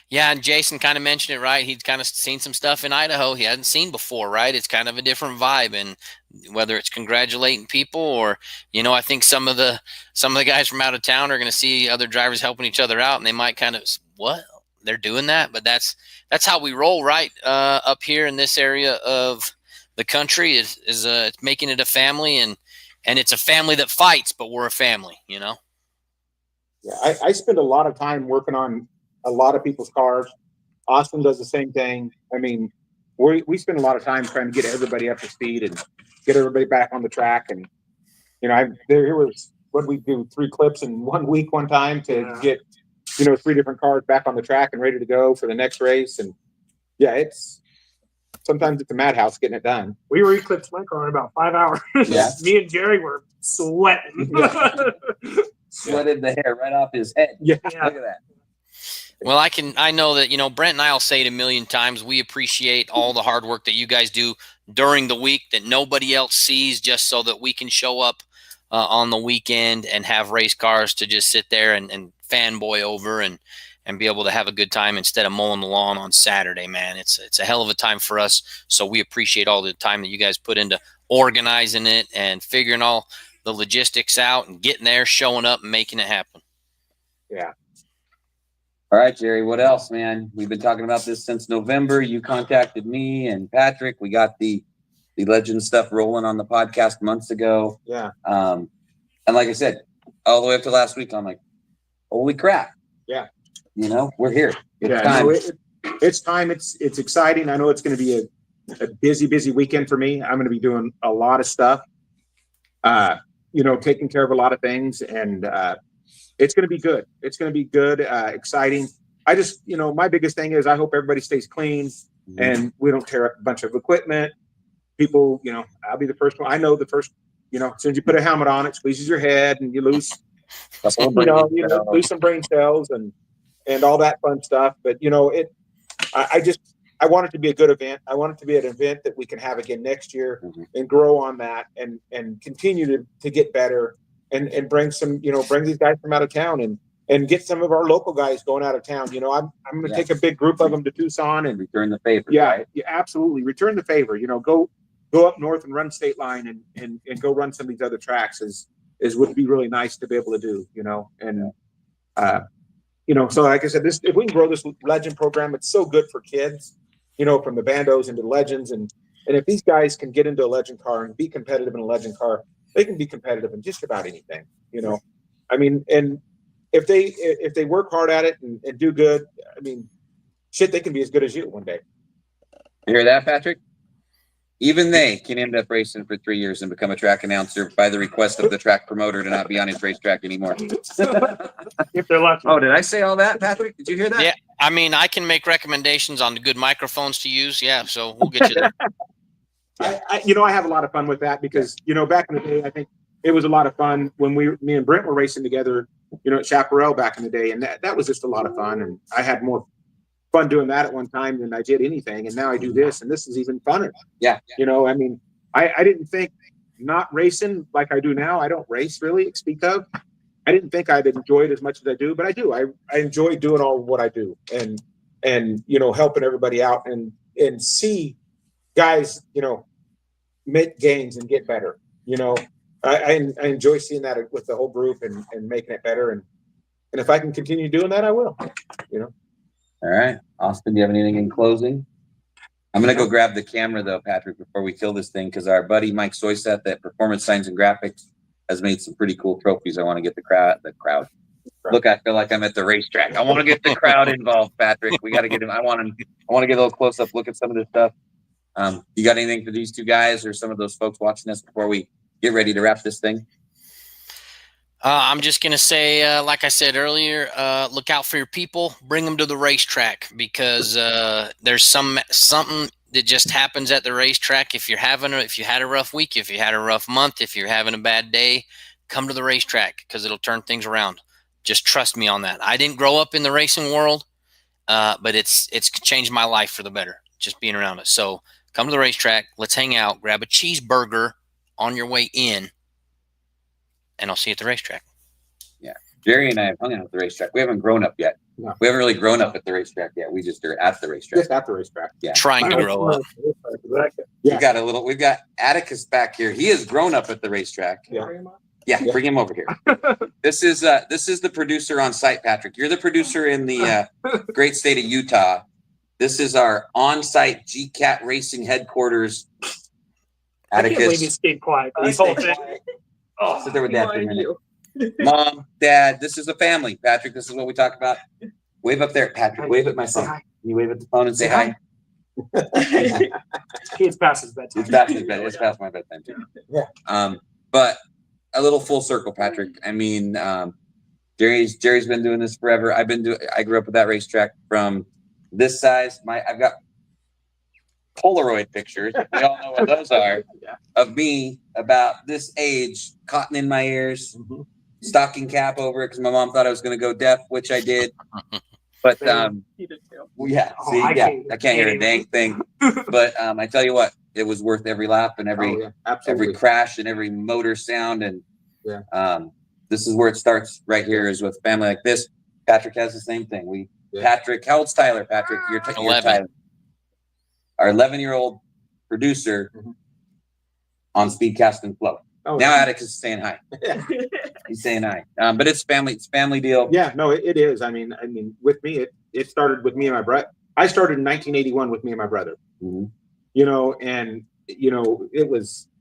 Yeah, and Jason kind of mentioned it, right? He's kind of seen some stuff in Idaho he hadn't seen before, right? It's kind of a different vibe, and whether it's congratulating people or, you know, I think some of the guys from out of town are going to see other drivers helping each other out, and they might kind of, what? They're doing that? But that's how we roll, right? Up here in this area of the country is it's making it a family, and it's a family that fights, but we're a family, you know? Yeah, I spend a lot of time working on a lot of people's cars. Austin does the same thing. I mean, we spend a lot of time trying to get everybody up to speed and get everybody back on the track. And, you know, there was, what we do, 3 clips in 1 week one time to get, you know, 3 different cars back on the track and ready to go for the next race. And yeah, sometimes it's a madhouse getting it done. We re-clipped my car in about 5 hours. Yeah. Me and Jerry were sweating. Sweated the hair right off his head. Yeah. Look at that. Well, I know that, you know, Brent and I will say it a million times. We appreciate all the hard work that you guys do during the week that nobody else sees, just so that we can show up on the weekend and have race cars to just sit there and fanboy over and be able to have a good time instead of mowing the lawn on Saturday, man. It's a hell of a time for us. So we appreciate all the time that you guys put into organizing it and figuring all the logistics out and getting there, showing up and making it happen. Yeah. All right, Jerry, what else, man? We've been talking about this since November. You contacted me and Patrick. We got the legend stuff rolling on the podcast months ago. Yeah. And like I said, all the way up to last week, I'm like, holy crap. Yeah. You know, we're here. It's time. time. It's time. It's exciting. I know it's going to be a busy weekend for me. I'm going to be doing a lot of stuff, you know, taking care of a lot of things, and it's going to be good. It's going to be good, exciting. I just, you know, my biggest thing is I hope everybody stays clean and we don't tear up a bunch of equipment. People, you know, I'll be the first one. I know the first, you know, as soon as you put a helmet on, it squeezes your head and you lose, you lose some brain cells and all that fun stuff. But, you know, I want it to be a good event. I want it to be an event that we can have again next year and grow on that and continue to get better and bring some, you know, bring these guys from out of town and get some of our local guys going out of town. You know, I'm going to take a big group of them to Tucson and return the favor. Yeah, right? Yeah, absolutely. Return the favor. You know, go up north and run state line and go run some of these other tracks is would be really nice to be able to do, you know, and, you know, so like I said, if we can grow this legend program, it's so good for kids, you know, from the bandos into legends. And if these guys can get into a legend car and be competitive in a legend car, they can be competitive in just about anything, you know. I mean, and if they work hard at it and do good, I mean, shit, they can be as good as you one day. You hear that, Patrick? Even they can end up racing for 3 years and become a track announcer by the request of the track promoter to not be on his racetrack anymore. If they're lucky. Oh, did I say all that, Patrick? Did you hear that? Yeah. I mean, I can make recommendations on the good microphones to use. Yeah. So we'll get you there. I have a lot of fun with that because, back in the day, I think it was a lot of fun when me and Brent were racing together, at Chaparral back in the day. And that was just a lot of fun. And I had more fun doing that at one time than I did anything. And now I do this, and this is even funner. Yeah. I didn't think not racing like I do now. I don't race really, speak of. I didn't think I'd enjoy it as much as I do, but I do. I enjoy doing all of what I do and helping everybody out and see guys, make gains and get better. I enjoy seeing that with the whole group and making it better. And if I can continue doing that, I will, All right. Austin, do you have anything in closing? I'm going to go grab the camera, though, Patrick, before we kill this thing, because our buddy Mike Soyseth at Performance Signs and Graphics has made some pretty cool trophies. I want to get the crowd. Look, I feel like I'm at the racetrack. I want to get the crowd involved, Patrick. We got to get him. I want to get a little close up look at some of this stuff. You got anything for these two guys or some of those folks watching us before we get ready to wrap this thing? I'm just going to say, like I said earlier, look out for your people. Bring them to the racetrack because there's something that just happens at the racetrack. If you had a rough week, if you had a rough month, if you're having a bad day, come to the racetrack because it'll turn things around. Just trust me on that. I didn't grow up in the racing world, but it's changed my life for the better, just being around it. So come to the racetrack. Let's hang out. Grab a cheeseburger on your way in. And I'll see you at the racetrack. Yeah. Jerry and I have hung out at the racetrack. We haven't grown up yet. No. We haven't really grown up at the racetrack yet. We just are at the racetrack. Just at the racetrack. Yeah. Trying to grow up. Yeah. We've got Atticus back here. He has grown up at the racetrack. Yeah. Bring him over here. This is the producer on site, Patrick. You're the producer in the great state of Utah. This is our on-site GCAT racing headquarters. I can't believe he Atticus. stayed quiet. He stayed quiet. Sit there with Dad for a minute. Mom, Dad, this is a family. Patrick, this is what we talk about. Wave up there, Patrick. Wave at my phone. Can you wave at the phone and say hi? It's past his bedtime. It's past his bedtime. It's past my bedtime too. Yeah. But a little full circle, Patrick. I mean, Jerry's been doing this forever. I grew up with that racetrack from this size. I've got Polaroid pictures. We all know what those are. Of me about this age, cotton in my ears, stocking cap over it because my mom thought I was going to go deaf, which I did. But I can't hear a dang thing. But I tell you what, it was worth every lap and every crash and every motor sound. And this is where it starts right here is with family like this. Patrick has the same thing. Patrick, how old's Tyler? Patrick, you're 11. Tyler. Our 11-year-old producer on Speedcast and Flow. Now Atticus is saying hi. He's saying hi. But it's family deal. Yeah, no, it is. I mean, with me, it started with me and my brother. I started in 1981 with me and my brother. Mm-hmm.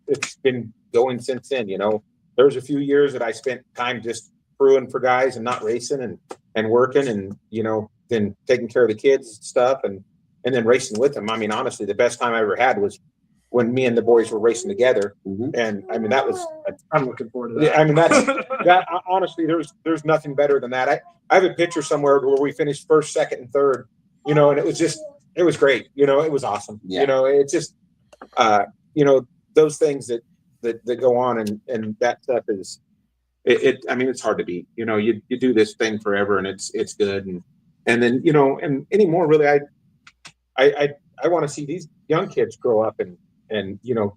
It's been going since then. There was a few years that I spent time just crewing for guys and not racing and working and then taking care of the kids and stuff and then racing with them. I mean, honestly, the best time I ever had was when me and the boys were racing together. Mm-hmm. And I mean, I'm looking forward to that. I mean, that honestly, there's nothing better than that. I have a picture somewhere where we finished first, second, and third, and it was great. It was awesome. Yeah. It's just, those things that go on and that stuff is, I mean, it's hard to beat. You do this thing forever and it's good. And then, and anymore, really, I want to see these young kids grow up and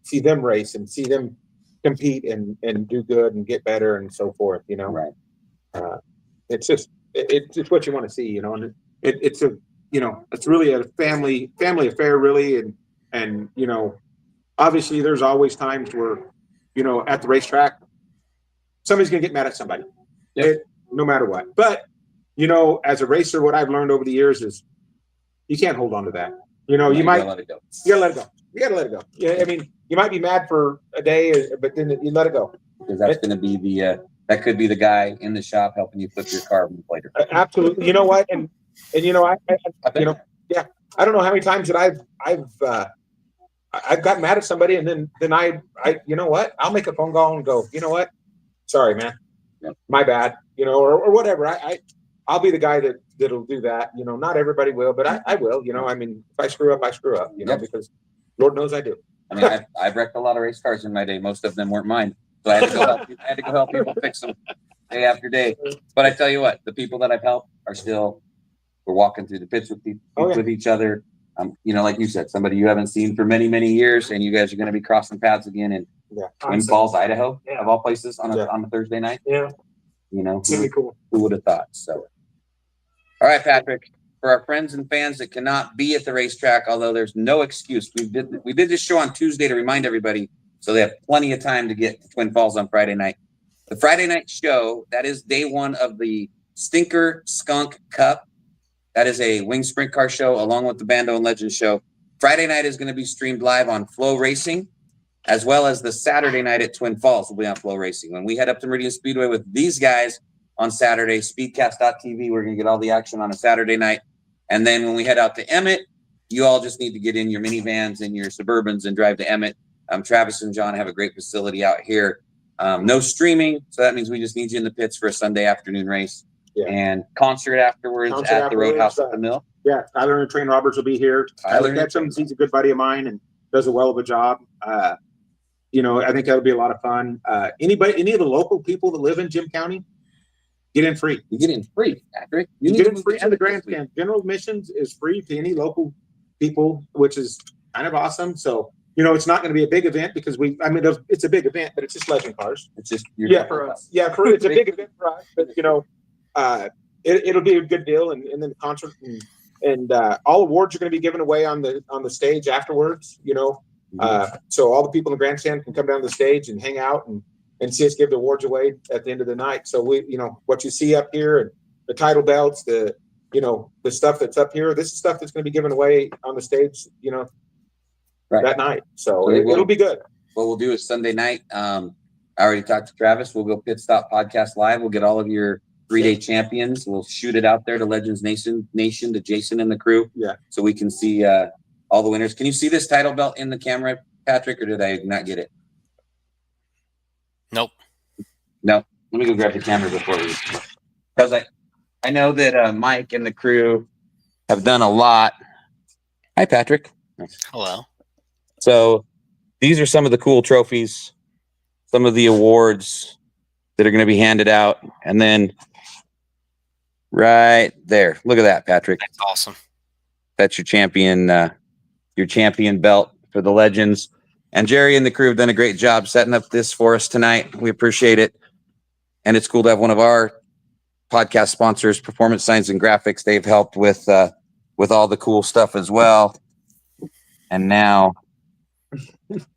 see them race and see them compete and do good and get better and so forth, Right. It's just, it's what you want to see, and it's it's really a family affair, really. And, obviously there's always times where, at the racetrack, somebody's going to get mad at somebody, no matter what. But, as a racer, what I've learned over the years is you can't hold on to that. You might let it go. You gotta let it go. You gotta let it go. Yeah, I mean, you might be mad for a day, but then you let it go. Because that's going to be that could be the guy in the shop helping you flip your car later. Absolutely. You know what? And I I don't know how many times that I've gotten mad at somebody, and then I you know what? I'll make a phone call and go, you know what? Sorry, man. My bad. You know, or whatever. I'll be the guy that'll do that. You know, not everybody will, but I will. You know, I mean, if I screw up, I screw up. You know, because Lord knows I do. I mean, I've wrecked a lot of race cars in my day. Most of them weren't mine, so I had to go help. I had to go help people fix them day after day. But I tell you what, the people that I've helped are still. We're walking through the pits with with each other. You know, like you said, somebody you haven't seen for many, many years, and you guys are going to be crossing paths again in Twin Falls, Idaho, of all places, on a Thursday night. Yeah. You know, It's gonna be cool. Who would have thought? So, all right, Patrick. For our friends and fans that cannot be at the racetrack, although there's no excuse, we did this show on Tuesday to remind everybody, so they have plenty of time to get to Twin Falls on Friday night. The Friday night show, that is day one of the Stinker Skunk Cup. That is a wing sprint car show along with the Bando and Legends show. Friday night is going to be streamed live on Flow Racing, as well as the Saturday night at Twin Falls will be on Flow Racing. When we head up to Meridian Speedway with these guys on Saturday, speedcast.tv, we're going to get all the action on a Saturday night. And then when we head out to Emmett, you all just need to get in your minivans and your Suburbans and drive to Emmett. Travis and John have a great facility out here. No streaming, so that means we just need you in the pits for a Sunday afternoon race. Yeah. And concert afterwards at the Roadhouse at the Mill. Yeah, Tyler and Train Roberts will be here. Tyler Ketchum, he's a good buddy of mine and does a well of a job. You know, I think that'll be a lot of fun. Any of the local people that live in Jim County, get in free. You get in free, Patrick. You get in free to the grandstand. General admissions is free to any local people, which is kind of awesome. So, you know, it's not going to be a big event because it's a big event, but it's just legend cars. It's just for us. Yeah, it's a big event for us, but you know. It'll be a good deal, and then the concert and all awards are going to be given away on the stage afterwards. You know, so all the people in the grandstand can come down to the stage and hang out and see us give the awards away at the end of the night. So you know, what you see up here and the title belts, the stuff that's up here. This is stuff that's going to be given away on the stage. You know, that night. So it'll be good. What we'll do is Sunday night. I already talked to Travis. We'll go Pit Stop Podcast Live. We'll get all of your 3-day champions. We'll shoot it out there to Legends Nation, to Jason and the crew. Yeah. So we can see all the winners. Can you see this title belt in the camera, Patrick, or did I not get it? Nope. No. Let me go grab the camera before we, because I know that Mike and the crew have done a lot. Hi, Patrick. Hello. So these are some of the cool trophies, some of the awards that are going to be handed out, and then right there. Look at that, Patrick. That's awesome. That's your champion belt for the Legends. And Jerry and the crew have done a great job setting up this for us tonight. We appreciate it. And it's cool to have one of our podcast sponsors, Performance Signs and Graphics. They've helped with all the cool stuff as well. And now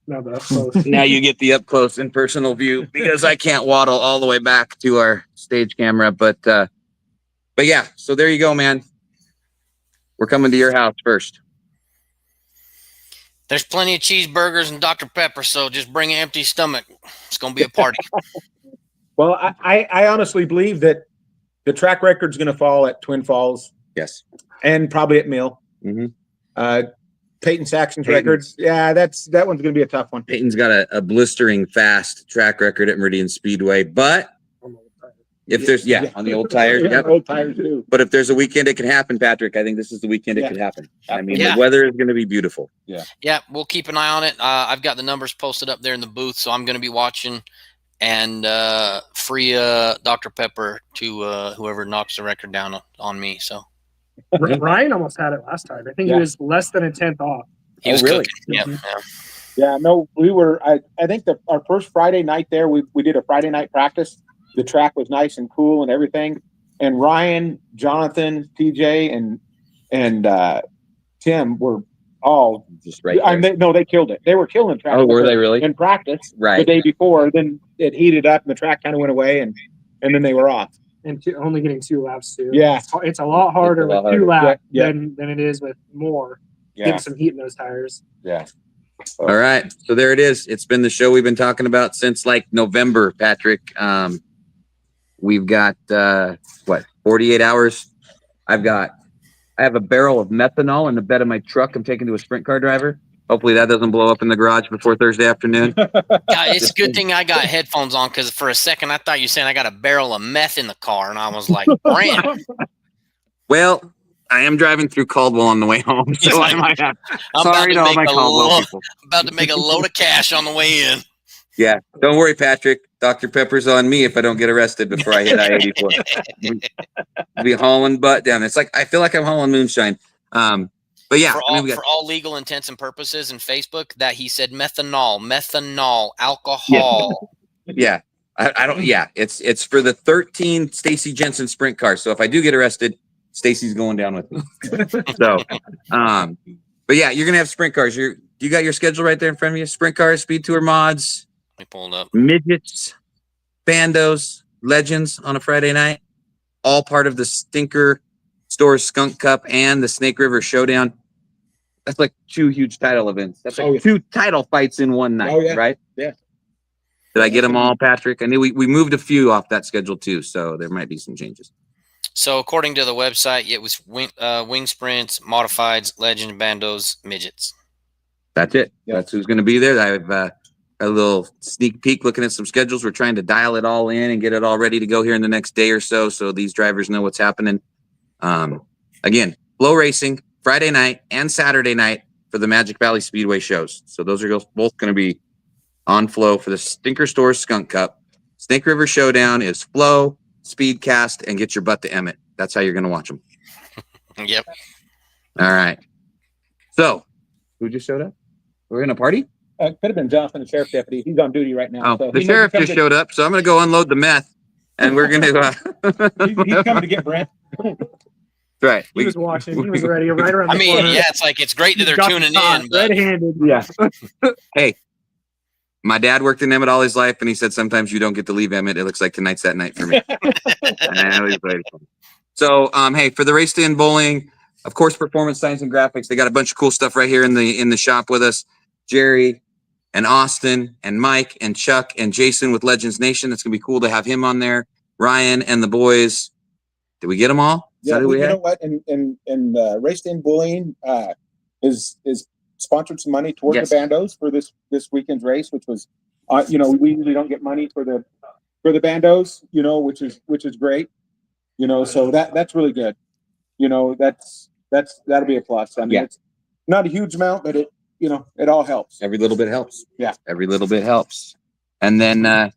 you get the up close and personal view because I can't waddle all the way back to our stage camera. But yeah, so there you go, man. We're coming to your house first. There's plenty of cheeseburgers and Dr. Pepper, so just bring an empty stomach. It's going to be a party. Well, I honestly believe that the track record's going to fall at Twin Falls. Yes. And probably at Mill. Mm-hmm. Peyton Saxon's records. Yeah, that one's going to be a tough one. Peyton's got a blistering fast track record at Meridian Speedway, but if there's on the old tires, old tires too. But if there's a weekend it can happen, Patrick, I think this is the weekend it could happen. I mean, the weather is going to be beautiful. Yeah, we'll keep an eye on it. I've got the numbers posted up there in the booth, so I'm going to be watching and free Dr. Pepper to whoever knocks the record down on me. So Ryan almost had it last time. I think he was less than a 10th off. He was really? Cooking. Yeah. No, we were. I think our first Friday night there, we did a Friday night practice. The track was nice and cool and everything. And Ryan, Jonathan, TJ, and Tim were all just right there. They killed it. They were killing track. Oh, were they really? In practice, right. The day before, then it heated up and the track kind of went away, and then they were off. And only getting 2 laps too. Yeah, it's a lot harder with 2 laps than it is with more. Getting some heat in those tires. Yeah. All right, so there it is. It's been the show we've been talking about since like November, Patrick. We've got 48 hours. I've got I have a barrel of methanol in the bed of my truck I'm taking to a sprint car driver. Hopefully that doesn't blow up in the garage before Thursday afternoon. Yeah, it's a good thing I got headphones on because for a second I thought you were saying I got a barrel of meth in the car, and I was like, Brent. Well, I am driving through Caldwell on the way home, so I might have. I'm Sorry to all my Caldwell people. about to make a load of cash on the way in. Yeah, don't worry, Patrick. Dr. Pepper's on me if I don't get arrested before I hit I-84. I'll be hauling butt down. It's like I feel like I'm hauling moonshine. But yeah, for all legal intents and purposes in Facebook, that he said methanol, alcohol. Yeah, I don't. Yeah, it's for the 13 Stacy Jensen sprint cars. So if I do get arrested, Stacy's going down with me. So, but yeah, you're gonna have sprint cars. You got your schedule right there in front of you. Sprint cars, speed tour mods. We pulled up Midgets, bandos, legends on a Friday night. All part of the Stinker Stores Skunk Cup and the Snake River Showdown. That's like 2 huge title events. That's like 2 title fights in one night, right? Yeah. Did I get them all, Patrick? I knew we moved a few off that schedule too, so there might be some changes. So according to the website, it was wing sprints, modifieds, legend, bandos, midgets. That's it. Yep. That's who's going to be there. I have a little sneak peek looking at some schedules. We're trying to dial it all in and get it all ready to go here in the next day or so these drivers know what's happening. Again, Flow Racing, Friday night and Saturday night for the Magic Valley Speedway shows. So those are both going to be on Flow for the Stinker Stores Skunk Cup. Snake River Showdown is Flow, Speedcast, and get your butt to Emmett. That's how you're going to watch them. Yep. All right. So, who just showed up? We're in a party? Could have been Jonathan, the sheriff deputy. He's on duty right now. Oh, so the sheriff just showed up, so I'm going to go unload the meth, and we're going to. He's coming to get Brent. Right. He was watching. He was ready right around the I mean, corner. yeah, it's great that they're tuning in. But Red-handed. Yeah. Hey, my dad worked in Emmett all his life, and he said sometimes you don't get to leave Emmett. It looks like tonight's that night for me. So, hey, for the Race Day in Bowling, of course, Performance Science and Graphics. They got a bunch of cool stuff right here in the shop with us. Jerry and Austin and Mike and Chuck and Jason with Legends Nation. It's gonna be cool to have him on there. Ryan and the boys. Did we get them all? Yeah, you know what? And Race Day in Bullying is sponsored some money toward the bandos for this weekend's race, which was, we usually don't get money for the bandos, which is great, so that's really good, that'll be a plus. I mean, it's not a huge amount, but it all helps. Every little bit helps. Yeah, every little bit helps. And then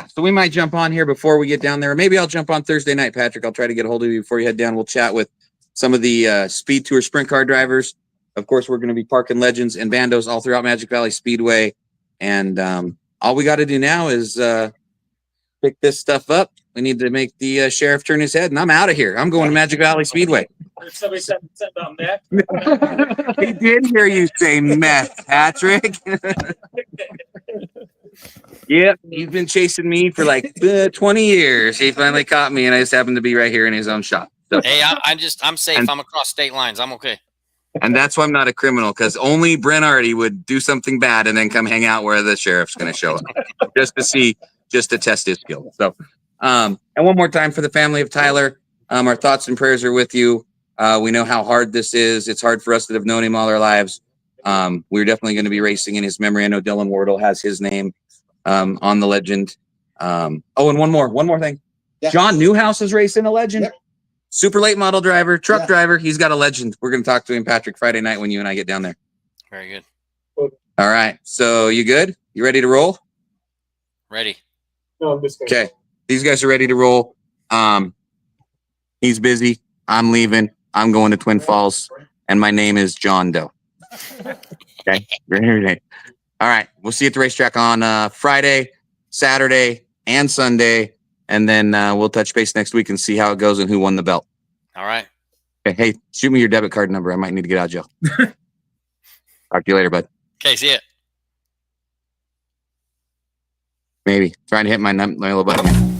so we might jump on here before we get down there. Maybe I'll jump on Thursday night, Patrick. I'll try to get a hold of you before you head down. We'll chat with some of the Speed Tour sprint car drivers. Of course, we're going to be parking legends and bandos all throughout Magic Valley Speedway. And all we got to do now is pick this stuff up. We need to make the sheriff turn his head, and I'm out of here. I'm going to Magic Valley Speedway. Somebody said about meth. He did hear you say meth, Patrick. Yep, he's been chasing me for like 20 years. He finally caught me, and I just happened to be right here in his own shop. So, hey, I'm safe. I'm across state lines. I'm okay. And that's why I'm not a criminal, because only Brent Artie would do something bad and then come hang out where the sheriff's going to show up just to test his skill. So, and one more time for the family of Tyler, our thoughts and prayers are with you. We know how hard this is. It's hard for us that have known him all our lives. We're definitely going to be racing in his memory. I know Dylan Wardle has his name on the legend. And one more thing. Yeah. John Newhouse is racing a legend. Yep. Super late model driver, truck driver. He's got a legend. We're going to talk to him, Patrick, Friday night when you and I get down there. Very good. All right. So you good? You ready to roll? Ready. No, I'm just okay. These guys are ready to roll. He's busy. I'm leaving. I'm going to Twin Falls, and my name is John Doe. Okay. All right. We'll see you at the racetrack on Friday, Saturday, and Sunday. And then we'll touch base next week and see how it goes and who won the belt. All right. Okay, hey, shoot me your debit card number. I might need to get out of jail. Talk to you later, bud. Okay, see ya. Maybe. Trying to hit my little button.